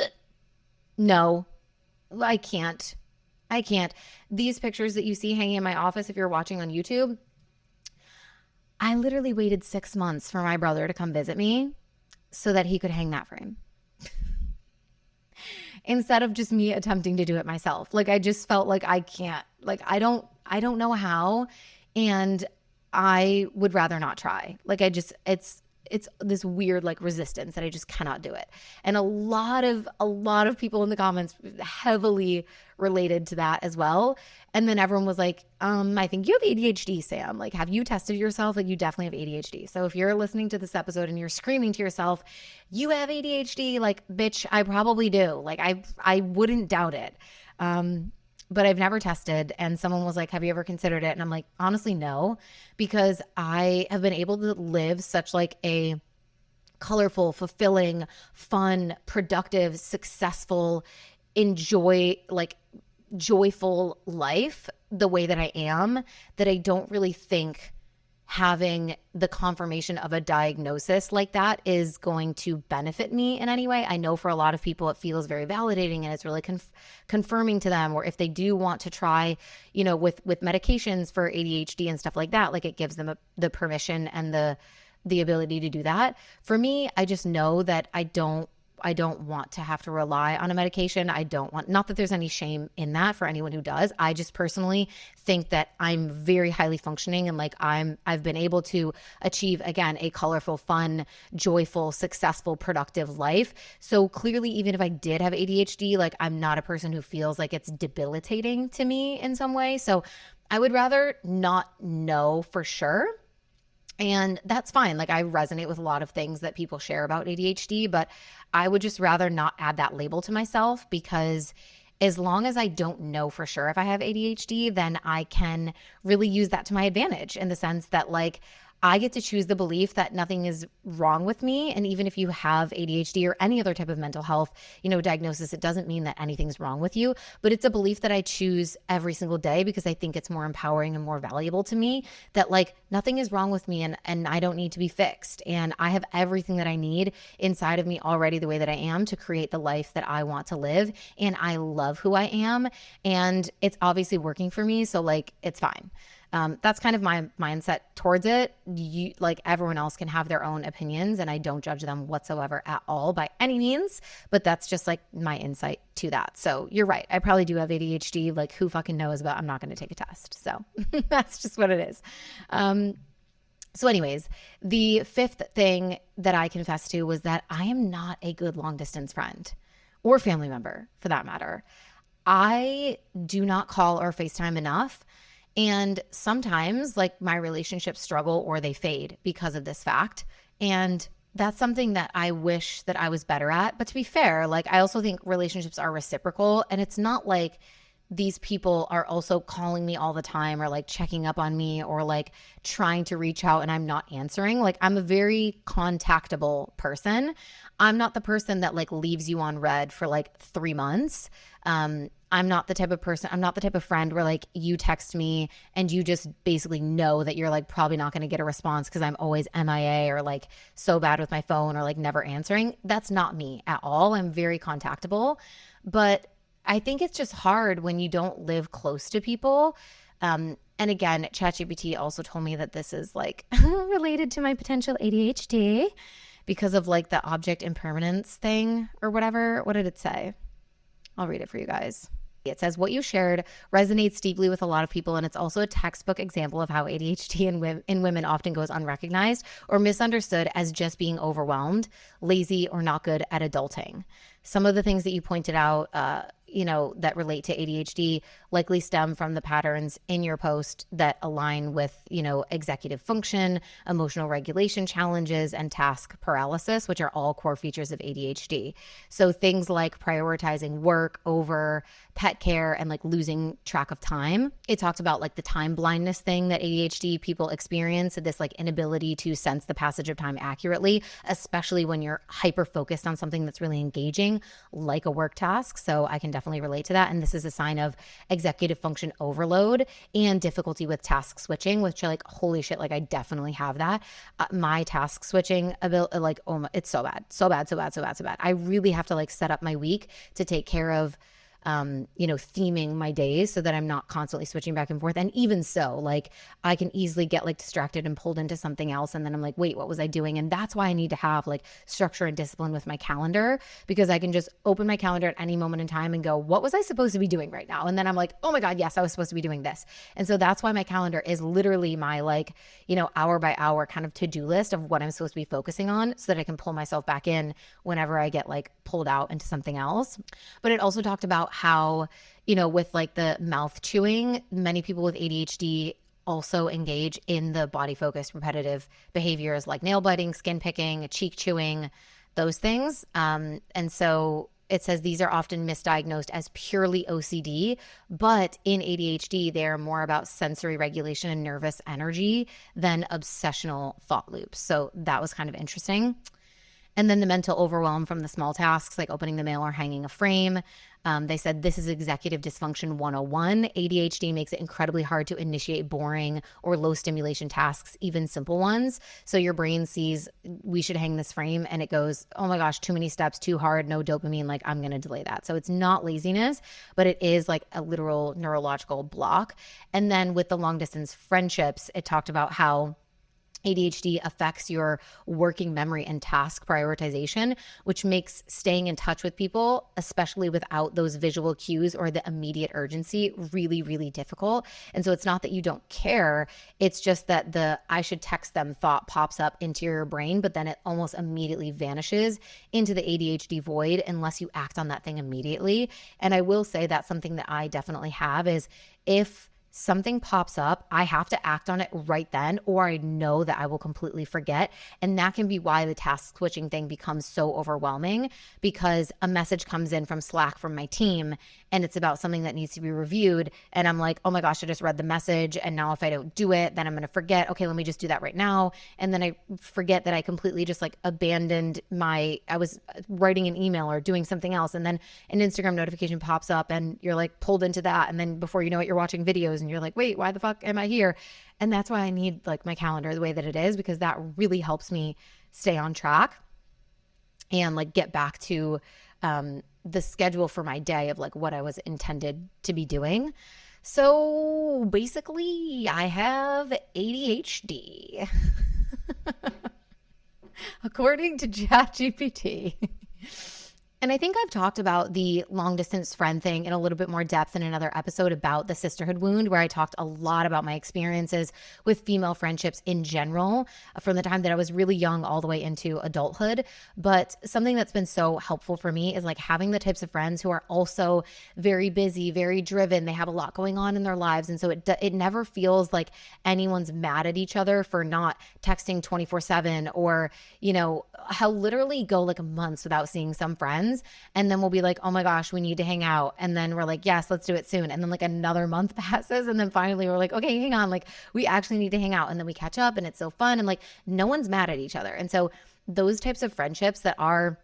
Speaker 1: No, I can't. These pictures that you see hanging in my office, if you're watching on YouTube, I literally waited 6 months for my brother to come visit me so that he could hang that frame. Instead of just me attempting to do it myself. Like I just felt like I can't, like I don't know how, and I would rather not try. Like it's this weird like resistance that I just cannot do it. And a lot of people in the comments heavily related to that as well. And then everyone was like, I think you have ADHD, Sam. Like, have you tested yourself? Like, you definitely have ADHD. So if you're listening to this episode and you're screaming to yourself, you have ADHD, like, bitch, I probably do. Like, I wouldn't doubt it. But I've never tested. And someone was like, have you ever considered it? And I'm like, honestly, no, because I have been able to live such like a colorful, fulfilling, fun, productive, successful, joyful life the way that I am, that I don't really think having the confirmation of a diagnosis like that is going to benefit me in any way. I know for a lot of people it feels very validating and it's really confirming to them, or if they do want to try, with medications for ADHD and stuff like that, like it gives them the permission and the ability to do that. For me, I just know that I don't want to have to rely on a medication. I don't want, not that there's any shame in that for anyone who does. I just personally think that I'm very highly functioning and like I've been able to achieve, again, a colorful, fun, joyful, successful, productive life. So clearly, even if I did have ADHD, like I'm not a person who feels like it's debilitating to me in some way. So I would rather not know for sure. And that's fine. Like I resonate with a lot of things that people share about ADHD, but I would just rather not add that label to myself, because as long as I don't know for sure if I have ADHD, then I can really use that to my advantage in the sense that like I get to choose the belief that nothing is wrong with me. And even if you have ADHD or any other type of mental health, diagnosis, it doesn't mean that anything's wrong with you, but it's a belief that I choose every single day because I think it's more empowering and more valuable to me that like nothing is wrong with me and I don't need to be fixed. And I have everything that I need inside of me already the way that I am to create the life that I want to live. And I love who I am. And it's obviously working for me. So like, it's fine. That's kind of my mindset towards it. Like everyone else can have their own opinions, and I don't judge them whatsoever at all by any means, but that's just like my insight to that. So you're right. I probably do have ADHD. Like who fucking knows, but I'm not going to take a test. So that's just what it is. So anyways, the fifth thing that I confessed to was that I am not a good long distance friend or family member for that matter. I do not call or FaceTime enough. And sometimes like my relationships struggle or they fade because of this fact. And that's something that I wish that I was better at. But to be fair, like I also think relationships are reciprocal, and it's not like these people are also calling me all the time or like checking up on me or like trying to reach out and I'm not answering. Like I'm a very contactable person. I'm not the person that like leaves you on red for like 3 months. I'm not the type of person, I'm not the type of friend where like you text me and you just basically know that you're like probably not going to get a response because I'm always MIA or like so bad with my phone or like never answering. That's not me at all. I'm very contactable. But I think it's just hard when you don't live close to people. And again, ChatGPT also told me that this is like related to my potential ADHD because of like the object impermanence thing or whatever. What did it say? I'll read it for you guys. It says, what you shared resonates deeply with a lot of people, and it's also a textbook example of how ADHD in women often goes unrecognized or misunderstood as just being overwhelmed, lazy, or not good at adulting. Some of the things that you pointed out, that relate to ADHD likely stem from the patterns in your post that align with, executive function, emotional regulation challenges, and task paralysis, which are all core features of ADHD. So things like prioritizing work over pet care and like losing track of time. It talks about like the time blindness thing that ADHD people experience, this like inability to sense the passage of time accurately, especially when you're hyper focused on something that's really engaging, like a work task. So I can definitely relate to that. And this is a sign of executive function overload and difficulty with task switching, which are like, holy shit, like I definitely have that. My task switching ability, like, oh my, it's so bad, so bad, so bad, so bad, so bad. I really have to like set up my week to take care of theming my days so that I'm not constantly switching back and forth. And even so, like I can easily get like distracted and pulled into something else. And then I'm like, wait, what was I doing? And that's why I need to have like structure and discipline with my calendar, because I can just open my calendar at any moment in time and go, what was I supposed to be doing right now? And then I'm like, oh my God, yes, I was supposed to be doing this. And so that's why my calendar is literally my like, hour by hour kind of to-do list of what I'm supposed to be focusing on so that I can pull myself back in whenever I get like pulled out into something else. But it also talked about how, with like the mouth chewing, many people with ADHD also engage in the body focused repetitive behaviors like nail biting, skin picking, cheek chewing, those things. And so it says these are often misdiagnosed as purely OCD, but in ADHD, they're more about sensory regulation and nervous energy than obsessional thought loops. So that was kind of interesting. And then the mental overwhelm from the small tasks like opening the mail or hanging a frame. They said this is executive dysfunction 101. ADHD makes it incredibly hard to initiate boring or low stimulation tasks, even simple ones. So your brain sees we should hang this frame and it goes, oh my gosh, too many steps, too hard, no dopamine, like I'm going to delay that. So it's not laziness, but it is like a literal neurological block. And then with the long distance friendships, it talked about how ADHD affects your working memory and task prioritization, which makes staying in touch with people, especially without those visual cues or the immediate urgency, really, really difficult. And so it's not that you don't care. It's just that the I should text them thought pops up into your brain, but then it almost immediately vanishes into the ADHD void unless you act on that thing immediately. And I will say that's something that I definitely have is if something pops up, I have to act on it right then, or I know that I will completely forget. And that can be why the task switching thing becomes so overwhelming, because a message comes in from Slack from my team and it's about something that needs to be reviewed. And I'm like, oh my gosh, I just read the message. And now if I don't do it, then I'm going to forget. Okay, let me just do that right now. And then I forget that I completely just like abandoned I was writing an email or doing something else. And then an Instagram notification pops up and you're like pulled into that. And then before you know it, you're watching videos and you're like, wait, why the fuck am I here? And that's why I need like my calendar the way that it is, because that really helps me stay on track and like get back to the schedule for my day of like what I was intended to be doing. So basically, I have ADHD, according to ChatGPT. And I think I've talked about the long distance friend thing in a little bit more depth in another episode about the sisterhood wound, where I talked a lot about my experiences with female friendships in general from the time that I was really young all the way into adulthood. But something that's been so helpful for me is like having the types of friends who are also very busy, very driven. They have a lot going on in their lives. And so it never feels like anyone's mad at each other for not texting 24/7, or, I'll literally go like months without seeing some friends. And then we'll be like, oh my gosh, we need to hang out. And then we're like, yes, let's do it soon. And then like another month passes. And then finally we're like, okay, hang on. Like we actually need to hang out. And then we catch up and it's so fun. And like no one's mad at each other. And so those types of friendships that are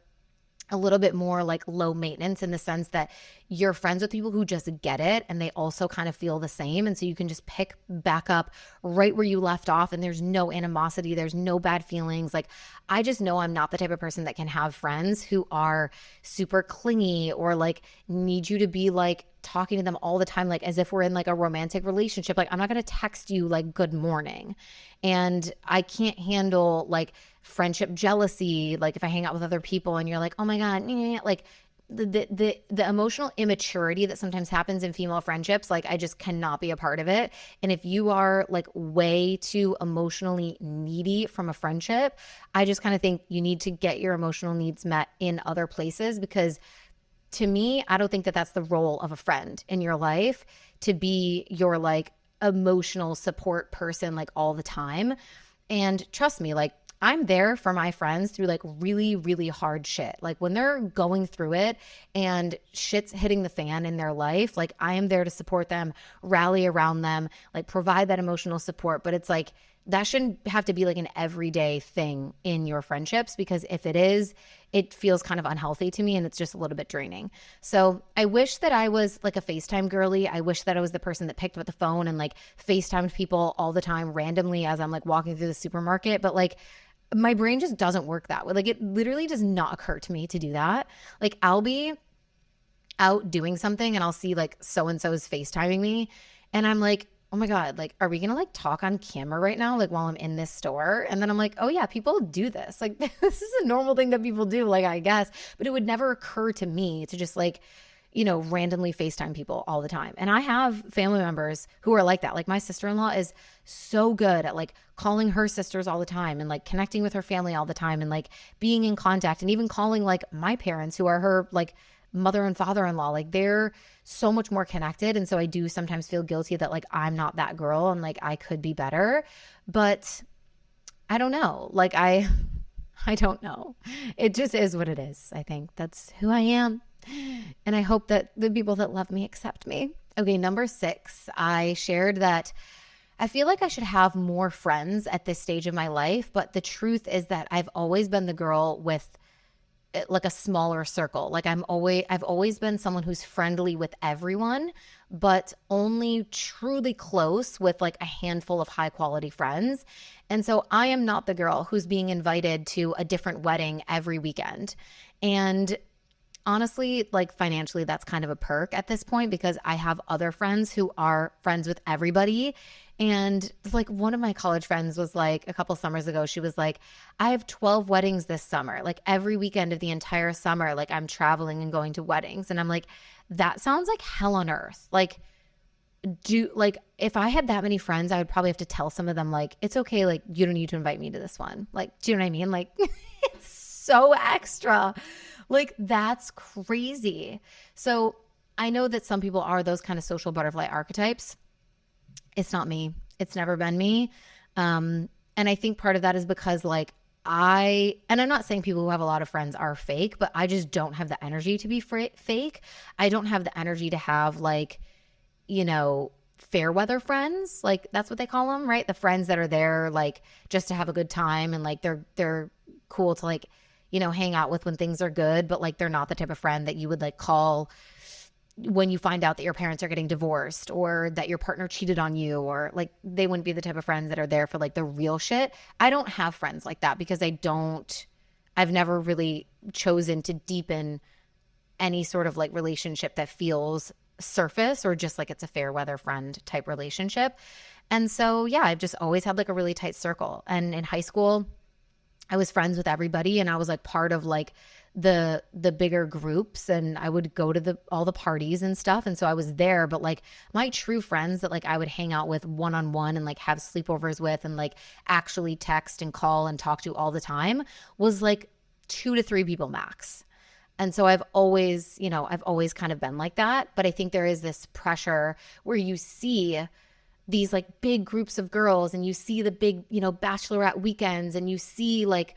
Speaker 1: a little bit more like low maintenance, in the sense that you're friends with people who just get it and they also kind of feel the same. And so you can just pick back up right where you left off and there's no animosity, there's no bad feelings. Like I just know I'm not the type of person that can have friends who are super clingy or like need you to be like talking to them all the time, like as if we're in like a romantic relationship. Like I'm not going to text you like good morning. And I can't handle like friendship jealousy. Like if I hang out with other people and you're like, oh my God, like the emotional immaturity that sometimes happens in female friendships, like I just cannot be a part of it. And if you are like way too emotionally needy from a friendship, I just kind of think you need to get your emotional needs met in other places, because to me, I don't think that that's the role of a friend in your life, to be your like emotional support person like all the time. And trust me, like I'm there for my friends through like really, really hard shit. Like when they're going through it and shit's hitting the fan in their life, like I am there to support them, rally around them, like provide that emotional support. But it's like, that shouldn't have to be like an everyday thing in your friendships, because if it is, it feels kind of unhealthy to me and it's just a little bit draining. So I wish that I was like a FaceTime girly. I wish that I was the person that picked up the phone and like FaceTimed people all the time randomly as I'm like walking through the supermarket. But like my brain just doesn't work that way. Like it literally does not occur to me to do that. Like I'll be out doing something and I'll see like so-and-so's FaceTiming me and I'm like, oh my God, like, are we going to like talk on camera right now? Like while I'm in this store? And then I'm like, oh yeah, people do this. Like this is a normal thing that people do, like, I guess, but it would never occur to me to just like, randomly FaceTime people all the time. And I have family members who are like that. Like my sister-in-law is so good at like calling her sisters all the time and like connecting with her family all the time and like being in contact, and even calling like my parents, who are her like mother and father-in-law. Like they're so much more connected. And so I do sometimes feel guilty that like I'm not that girl and like I could be better, but I don't know. Like I don't know. It just is what it is. I think that's who I am. And I hope that the people that love me accept me. Okay, number 6, I shared that I feel like I should have more friends at this stage of my life, but the truth is that I've always been the girl with like a smaller circle. Like I've always been someone who's friendly with everyone, but only truly close with like a handful of high quality friends. And so I am not the girl who's being invited to a different wedding every weekend. And honestly, like financially, that's kind of a perk at this point, because I have other friends who are friends with everybody. And like one of my college friends was like, a couple summers ago, she was like, I have 12 weddings this summer. Like every weekend of the entire summer, like I'm traveling and going to weddings. And I'm like, that sounds like hell on earth. Like, if I had that many friends, I would probably have to tell some of them like, it's okay. Like you don't need to invite me to this one. Like, do you know what I mean? Like it's so extra. Like that's crazy. So I know that some people are those kind of social butterfly archetypes. It's not me. It's never been me. And I think part of that is because like and I'm not saying people who have a lot of friends are fake, but I just don't have the energy to be fake. I don't have the energy to have like, fair weather friends. Like that's what they call them, right? The friends that are there like just to have a good time, and like they're cool to like, hang out with when things are good, but like they're not the type of friend that you would like call when you find out that your parents are getting divorced or that your partner cheated on you, or like they wouldn't be the type of friends that are there for like the real shit. I don't have friends like that because I've never really chosen to deepen any sort of like relationship that feels surface or just like it's a fair weather friend type relationship. And so, yeah, I've just always had like a really tight circle. And in high school, I was friends with everybody and I was like part of like the bigger groups, and I would go to all the parties and stuff. And so I was there, but like my true friends that like I would hang out with one-on-one and like have sleepovers with and like actually text and call and talk to all the time was like 2 to 3 people max. And so I've always kind of been like that. But I think there is this pressure where you see these like big groups of girls and you see the big, bachelorette weekends and you see like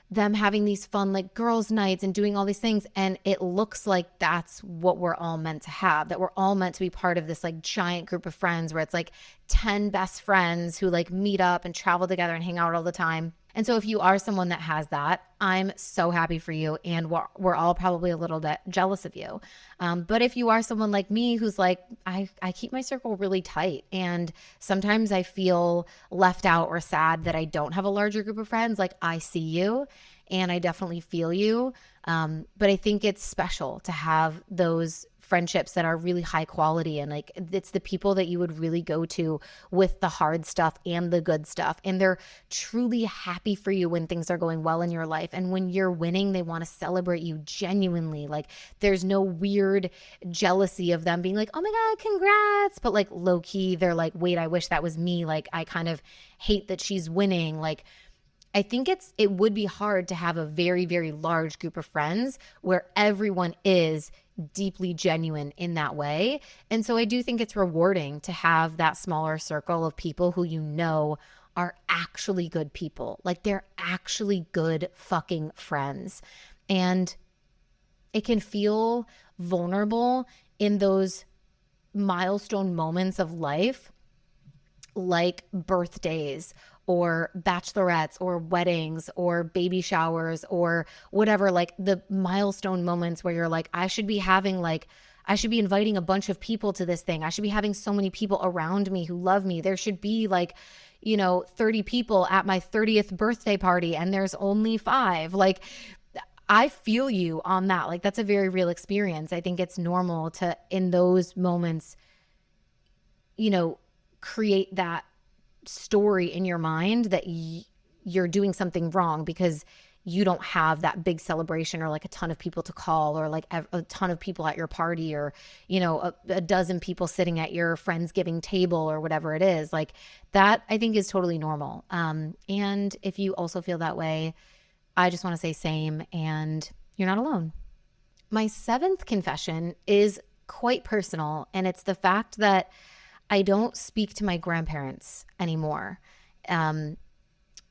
Speaker 1: them having these fun like girls' nights and doing all these things. And it looks like that's what we're all meant to have, that we're all meant to be part of this like giant group of friends where it's like 10 best friends who like meet up and travel together and hang out all the time. And so if you are someone that has that, I'm so happy for you. And we're all probably a little bit jealous of you. But if you are someone like me who's like, I keep my circle really tight. And sometimes I feel left out or sad that I don't have a larger group of friends. Like I see you and I definitely feel you. But I think it's special to have those friendships that are really high quality, and like it's the people that you would really go to with the hard stuff and the good stuff, and they're truly happy for you when things are going well in your life, and when you're winning they want to celebrate you genuinely. Like there's no weird jealousy of them being like, oh my god, congrats, but like low key they're like, wait, I wish that was me, like I kind of hate that she's winning. Like I think it would be hard to have a very, very large group of friends where everyone is deeply genuine in that way. And so I do think it's rewarding to have that smaller circle of people who are actually good people. Like they're actually good fucking friends. And it can feel vulnerable in those milestone moments of life, like birthdays or bachelorettes or weddings or baby showers or whatever, like the milestone moments where you're like, I should be inviting a bunch of people to this thing. I should be having so many people around me who love me. There should be like, 30 people at my 30th birthday party and there's only 5. Like I feel you on that. Like that's a very real experience. I think it's normal to, in those moments, create that story in your mind that you're doing something wrong because you don't have that big celebration or like a ton of people to call or like a ton of people at your party or a dozen people sitting at your Friendsgiving table or whatever it is. Like that I think is totally normal. And if you also feel that way, I just want to say same, and you're not alone. My 7th confession is quite personal, and it's the fact that I don't speak to my grandparents anymore.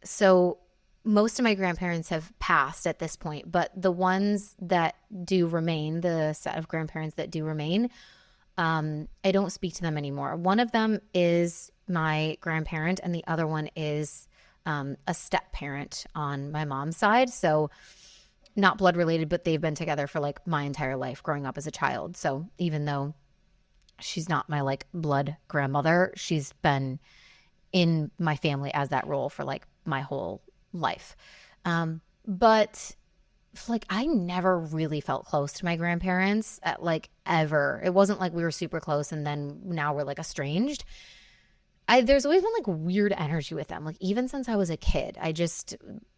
Speaker 1: So most of my grandparents have passed at this point, but the ones that do remain, the set of grandparents that do remain, I don't speak to them anymore. One of them is my grandparent and the other one is a step parent on my mom's side. So not blood related, but they've been together for like my entire life growing up as a child. So even though she's not my like blood grandmother, she's been in my family as that role for like my whole life. But like I never really felt close to my grandparents like ever. It wasn't like we were super close and then now we're like estranged. There's always been like weird energy with them. Like even since I was a kid,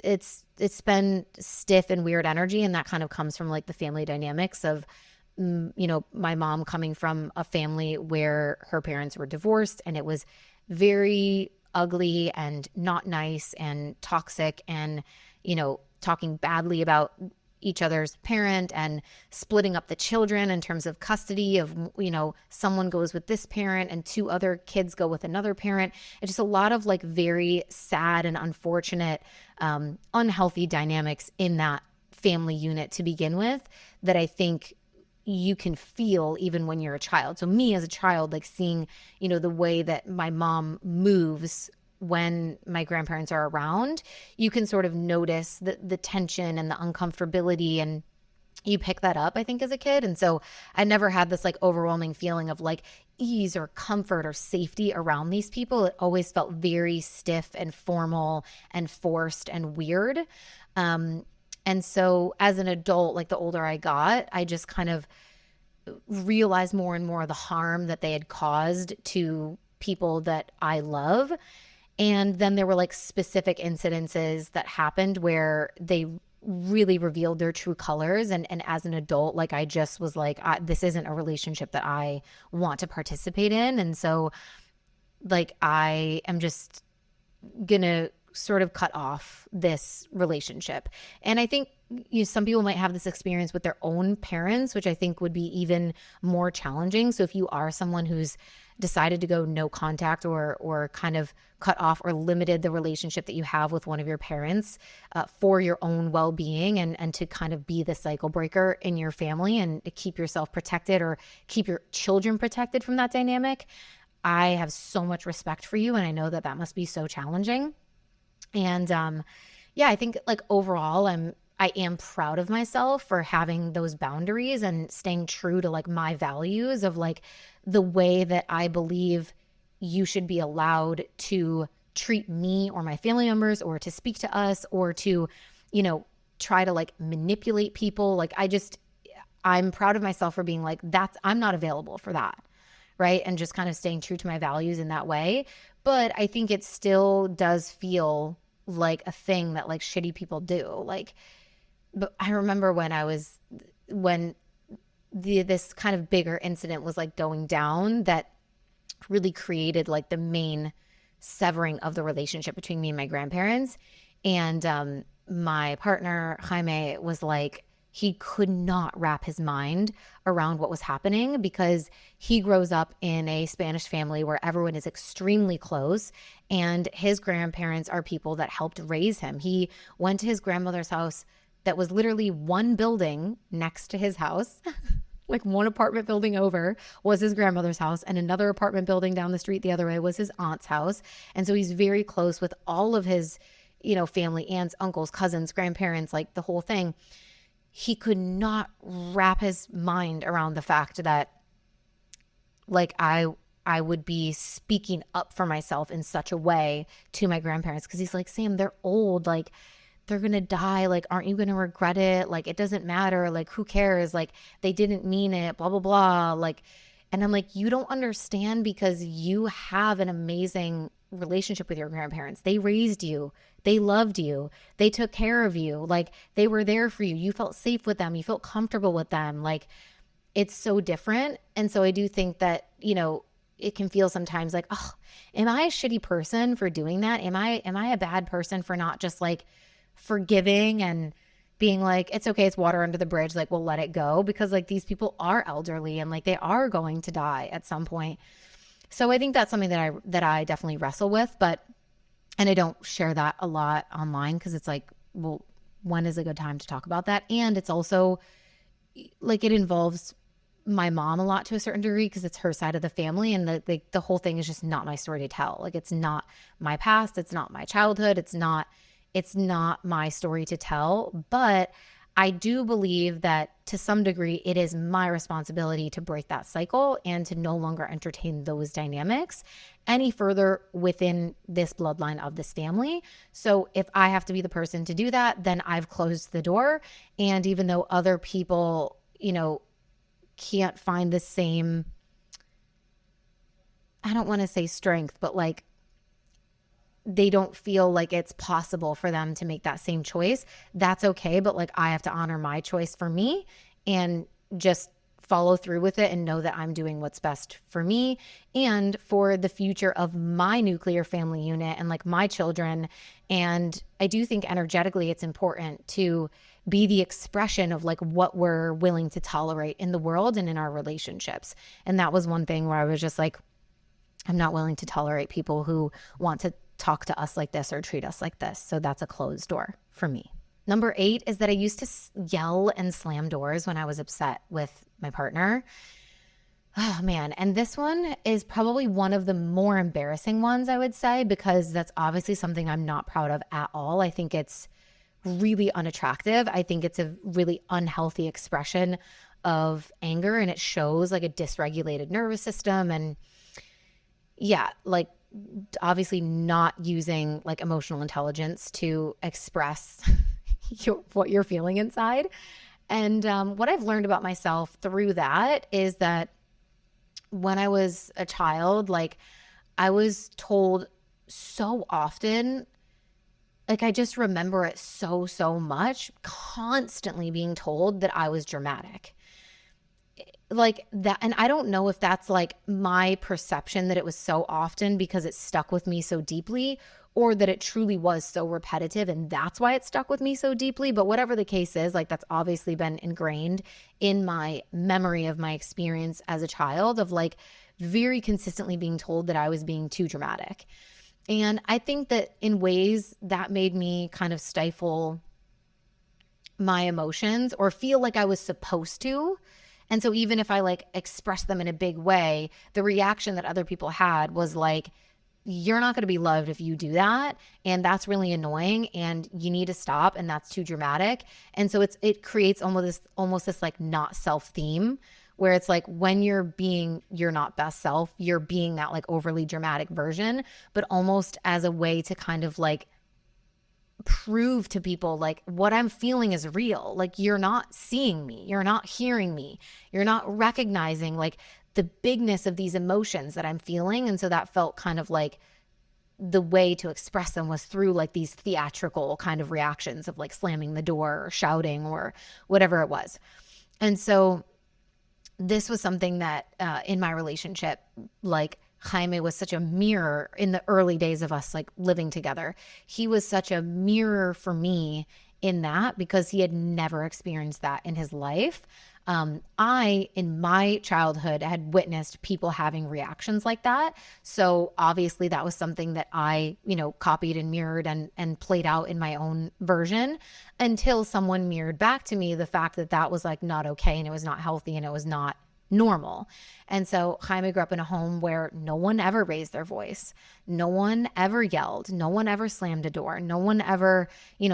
Speaker 1: it's been stiff and weird energy. And that kind of comes from like the family dynamics of my mom coming from a family where her parents were divorced and it was very ugly and not nice and toxic and, talking badly about each other's parent and splitting up the children in terms of custody of, someone goes with this parent and 2 other kids go with another parent. It's just a lot of like very sad and unfortunate, unhealthy dynamics in that family unit to begin with that I think you can feel even when you're a child. So me as a child, like seeing, the way that my mom moves when my grandparents are around, you can sort of notice the tension and the uncomfortability, and you pick that up, I think, as a kid. And so I never had this like overwhelming feeling of like ease or comfort or safety around these people. It always felt very stiff and formal and forced and weird. And so as an adult, like the older I got, I just kind of realize more and more the harm that they had caused to people that I love. And then there were like specific incidences that happened where they really revealed their true colors. And as an adult, like I just was like, this isn't a relationship that I want to participate in. And so like I am just gonna sort of cut off this relationship. And I think some people might have this experience with their own parents, which I think would be even more challenging. So if you are someone who's decided to go no contact or kind of cut off or limited the relationship that you have with one of your parents for your own well-being and to kind of be the cycle breaker in your family and to keep yourself protected or keep your children protected from that dynamic, I have so much respect for you. And I know that that must be so challenging. And I think like overall, I am proud of myself for having those boundaries and staying true to like my values of like the way that I believe you should be allowed to treat me or my family members or to speak to us or to, try to like manipulate people. Like I'm proud of myself for being like, I'm not available for that. Right. And just kind of staying true to my values in that way. But I think it still does feel like a thing that like shitty people do. Like, but I remember when this kind of bigger incident was like going down that really created like the main severing of the relationship between me and my grandparents. And my partner, Jaime, was like, he could not wrap his mind around what was happening because he grows up in a Spanish family where everyone is extremely close and his grandparents are people that helped raise him. He went to his grandmother's house that was literally one building next to his house. Like one apartment building over was his grandmother's house and another apartment building down the street the other way was his aunt's house. And so he's very close with all of his, family, aunts, uncles, cousins, grandparents, like the whole thing. He could not wrap his mind around the fact that like I would be speaking up for myself in such a way to my grandparents. Cause he's like, Sam, they're old. Like they're going to die. Like, aren't you going to regret it? Like, it doesn't matter. Like, who cares? Like they didn't mean it, blah, blah, blah. Like, and I'm like, you don't understand because you have an amazing relationship with your grandparents. They raised you. They loved you. They took care of you. Like they were there for you. You felt safe with them. You felt comfortable with them. Like it's so different. And so I do think that, it can feel sometimes like, oh, am I a shitty person for doing that? Am I a bad person for not just like forgiving and being like, it's okay, it's water under the bridge, like we'll let it go, because like these people are elderly and like they are going to die at some point. So I think that's something that I definitely wrestle with, and I don't share that a lot online because it's like, well, when is a good time to talk about that? And it's also like it involves my mom a lot to a certain degree because it's her side of the family, and the whole thing is just not my story to tell. Like it's not my past, it's not my childhood, it's not my story to tell. But I do believe that to some degree it is my responsibility to break that cycle and to no longer entertain those dynamics any further within this bloodline of this family. So if I have to be the person to do that, then I've closed the door. And even though other people, can't find the same, I don't want to say strength, but like they don't feel like it's possible for them to make that same choice, that's okay. But like I have to honor my choice for me and just follow through with it and know that I'm doing what's best for me and for the future of my nuclear family unit and like my children. And I do think energetically it's important to be the expression of like what we're willing to tolerate in the world and in our relationships. And that was one thing where I was just like, I'm not willing to tolerate people who want to talk to us like this or treat us like this. So that's a closed door for me. Number 8 is that I used to yell and slam doors when I was upset with my partner. Oh man. And this one is probably one of the more embarrassing ones, I would say, because that's obviously something I'm not proud of at all. I think it's really unattractive. I think it's a really unhealthy expression of anger, and it shows like a dysregulated nervous system. And yeah, like obviously not using like emotional intelligence to express what you're feeling inside. And what I've learned about myself through that is that when I was a child, like I was told so often, like I just remember it so much, constantly being told that I was dramatic. Like that, and I don't know if that's like my perception that it was so often because it stuck with me so deeply, or that it truly was so repetitive and that's why it stuck with me so deeply. But whatever the case is, like that's obviously been ingrained in my memory of my experience as a child, of like very consistently being told that I was being too dramatic. And I think that in ways that made me kind of stifle my emotions or feel like I was supposed to. And so even if I like expressed them in a big way, the reaction that other people had was like, you're not going to be loved if you do that. And that's really annoying and you need to stop. And that's too dramatic. And so it creates almost this like not self theme where it's like when you're being your not best self, you're being that like overly dramatic version, but almost as a way to kind of like prove to people like what I'm feeling is real. Like you're not seeing me, you're not hearing me, you're not recognizing like the bigness of these emotions that I'm feeling. And so that felt kind of like the way to express them was through like these theatrical kind of reactions of like slamming the door or shouting or whatever it was. And so this was something that in my relationship, like Jaime was such a mirror in the early days of us like living together. He was such a mirror for me in that because he had never experienced that in his life. I, in my childhood, had witnessed people having reactions like that. So obviously that was something that I, copied and mirrored and played out in my own version until someone mirrored back to me the fact that that was like not okay and it was not healthy and it was not normal. And so Jaime grew up in a home where no one ever raised their voice. No one ever yelled. No one ever slammed a door. No one ever,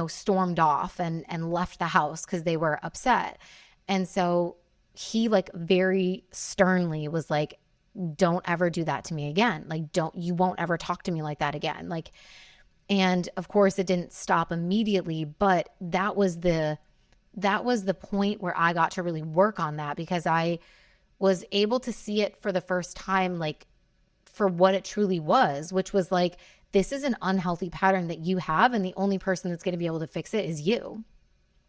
Speaker 1: stormed off and left the house because they were upset. And so he like very sternly was like, don't ever do that to me again. Like, you won't ever talk to me like that again. Like, and of course it didn't stop immediately, but that was the point where I got to really work on that because I was able to see it for the first time, like for what it truly was, which was like, this is an unhealthy pattern that you have. And the only person that's going to be able to fix it is you.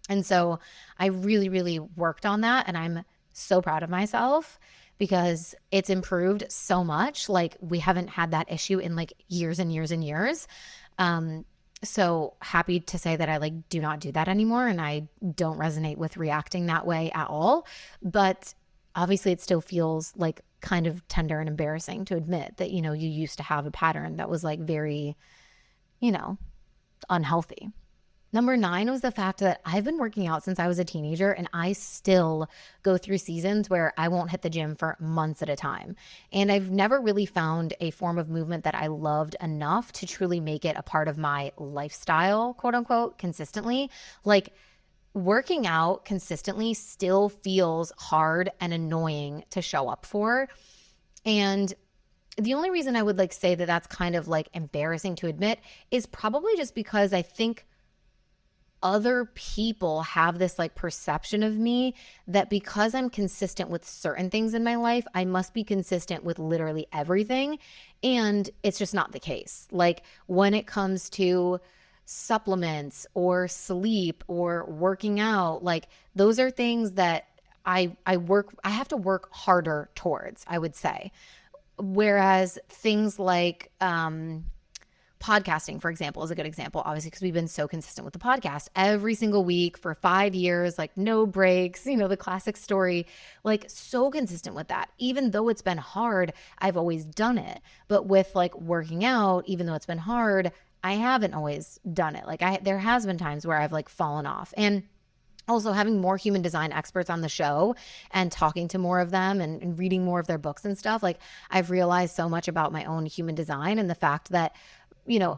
Speaker 1: And so I really, really worked on that. And I'm so proud of myself because it's improved so much. Like we haven't had that issue in like years and years and years. So happy to say that I like do not do that anymore. And I don't resonate with reacting that way at all. But obviously it still feels like kind of tender and embarrassing to admit that, you used to have a pattern that was like very, unhealthy. Number 9 was the fact that I've been working out since I was a teenager and I still go through seasons where I won't hit the gym for months at a time. And I've never really found a form of movement that I loved enough to truly make it a part of my lifestyle, quote unquote, consistently. Like working out consistently still feels hard and annoying to show up for. And the only reason I would like say that that's kind of like embarrassing to admit is probably just because I think other people have this like perception of me that because I'm consistent with certain things in my life, I must be consistent with literally everything. And it's just not the case. Like when it comes to supplements or sleep or working out, like those are things that I have to work harder towards, I would say. Whereas things like, podcasting, for example, is a good example, obviously, because we've been so consistent with the podcast every single week for 5 years, like no breaks, the classic story, like so consistent with that. Even though it's been hard, I've always done it. But with like working out, even though it's been hard, I haven't always done it. Like there has been times where I've like fallen off. And also having more human design experts on the show and talking to more of them and reading more of their books and stuff, like I've realized so much about my own human design and the fact that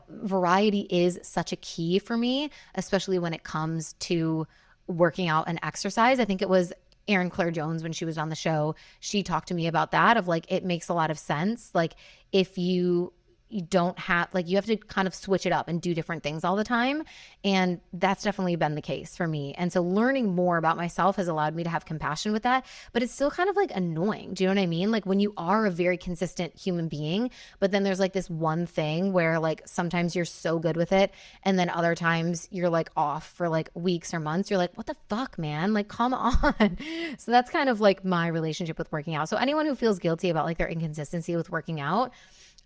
Speaker 1: variety is such a key for me, especially when it comes to working out and exercise. I think it was Erin Claire Jones when she was on the show. She talked to me about that of like, it makes a lot of sense. Like if you you don't have, like, you have to kind of switch it up and do different things all the time. And that's definitely been the case for me. And so learning more about myself has allowed me to have compassion with that, but it's still kind of like annoying. Do you know what I mean? Like when you are a very consistent human being, but then there's like this one thing where like sometimes you're so good with it. And then other times you're like off for like weeks or months. You're like, what the fuck, man? Like, come on. So that's kind of like my relationship with working out. So anyone who feels guilty about like their inconsistency with working out,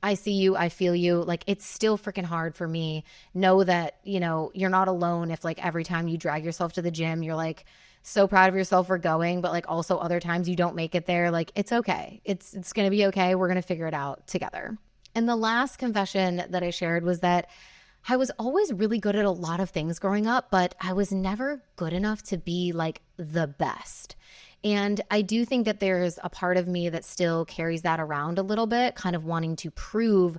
Speaker 1: I see you, I feel you. Like it's still freaking hard for me. Know that, you know, you're not alone if like every time you drag yourself to the gym, you're like so proud of yourself for going, but like also other times you don't make it there. Like it's okay. It's going to be okay. We're going to figure it out together. And the last confession that I shared was that I was always really good at a lot of things growing up, but I was never good enough to be like the best. And I do think that there's a part of me that still carries that around a little bit, kind of wanting to prove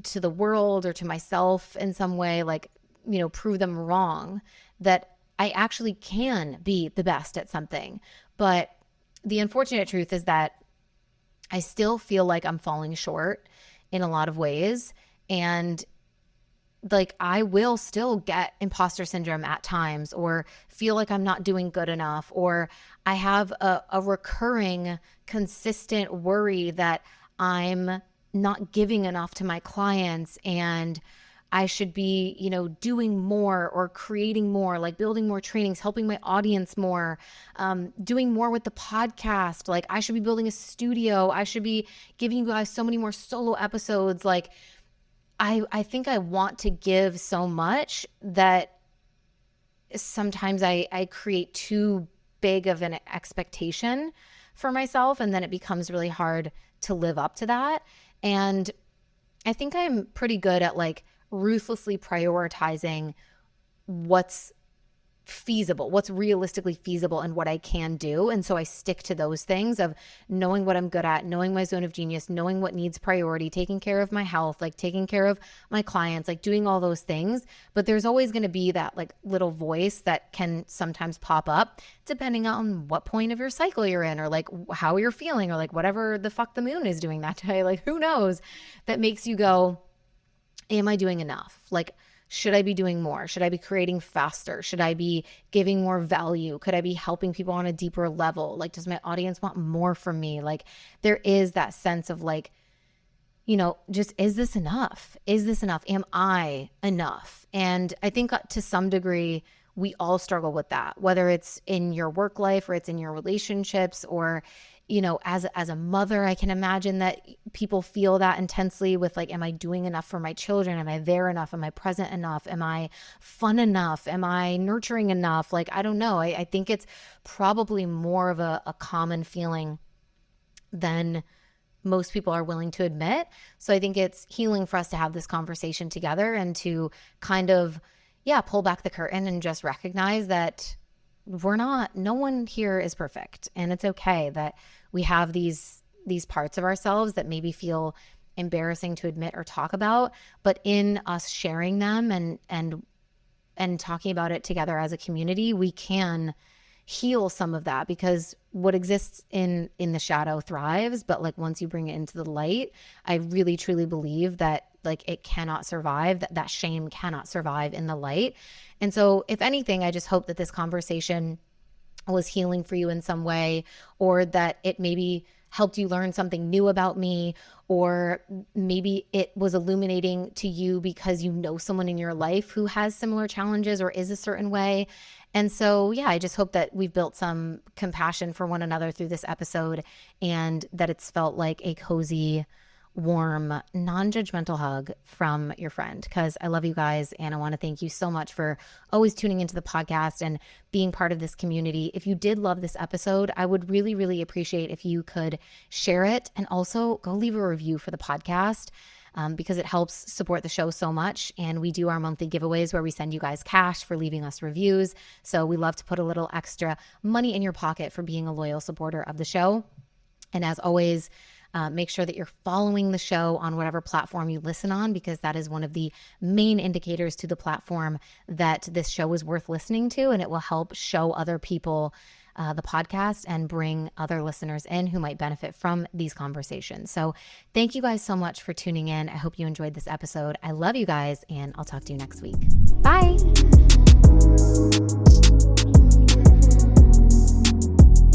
Speaker 1: to the world or to myself in some way, like, you know, prove them wrong, that I actually can be the best at something. But the unfortunate truth is that I still feel like I'm falling short in a lot of ways. And like I will still get imposter syndrome at times, or feel like I'm not doing good enough, or I have a recurring consistent worry that I'm not giving enough to my clients and I should be, you know, doing more or creating more, like building more trainings, helping my audience more, doing more with the podcast. Like I should be building a studio. I should be giving you guys so many more solo episodes. Like I think I want to give so much that sometimes I create too big of an expectation for myself, and then it becomes really hard to live up to that. And I think I'm pretty good at like ruthlessly prioritizing what's feasible, what's realistically feasible and what I can do. And so I stick to those things of knowing what I'm good at, knowing my zone of genius, knowing what needs priority, taking care of my health, like taking care of my clients, like doing all those things. But there's always going to be that like little voice that can sometimes pop up depending on what point of your cycle you're in, or like how you're feeling, or like whatever the fuck the moon is doing that day. Like who knows, that makes you go, am I doing enough? Like, should I be doing more? Should I be creating faster? Should I be giving more value? Could I be helping people on a deeper level? Like, does my audience want more from me? Like, there is that sense of like, you know, just, is this enough? Is this enough? Am I enough? And I think to some degree, we all struggle with that, whether it's in your work life or it's in your relationships, or you know, as a mother, I can imagine that people feel that intensely with like, am I doing enough for my children? Am I there enough? Am I present enough? Am I fun enough? Am I nurturing enough? Like, I don't know. I think it's probably more of a common feeling than most people are willing to admit. So I think it's healing for us to have this conversation together and to kind of, yeah, pull back the curtain and just recognize that no one here is perfect. And it's okay that we have these parts of ourselves that maybe feel embarrassing to admit or talk about, but in us sharing them and talking about it together as a community, we can heal some of that, because what exists in the shadow thrives. But like once you bring it into the light, I really truly believe that like it cannot survive, that shame cannot survive in the light. And so if anything, I just hope that this conversation was healing for you in some way, or that it maybe helped you learn something new about me, or maybe it was illuminating to you because you know someone in your life who has similar challenges or is a certain way. And so, yeah, I just hope that we've built some compassion for one another through this episode, and that it's felt like a cozy, warm, non-judgmental hug from your friend, because I love you guys. And I want to thank you so much for always tuning into the podcast and being part of this community. If you did love this episode, I would really, really appreciate if you could share it, and also go leave a review for the podcast. Because it helps support the show so much. And we do our monthly giveaways where we send you guys cash for leaving us reviews. So we love to put a little extra money in your pocket for being a loyal supporter of the show. And as always, make sure that you're following the show on whatever platform you listen on, because that is one of the main indicators to the platform that this show is worth listening to, and it will help show other people the podcast and bring other listeners in who might benefit from these conversations. So thank you guys so much for tuning in. I hope you enjoyed this episode. I love you guys, and I'll talk to you next week. Bye.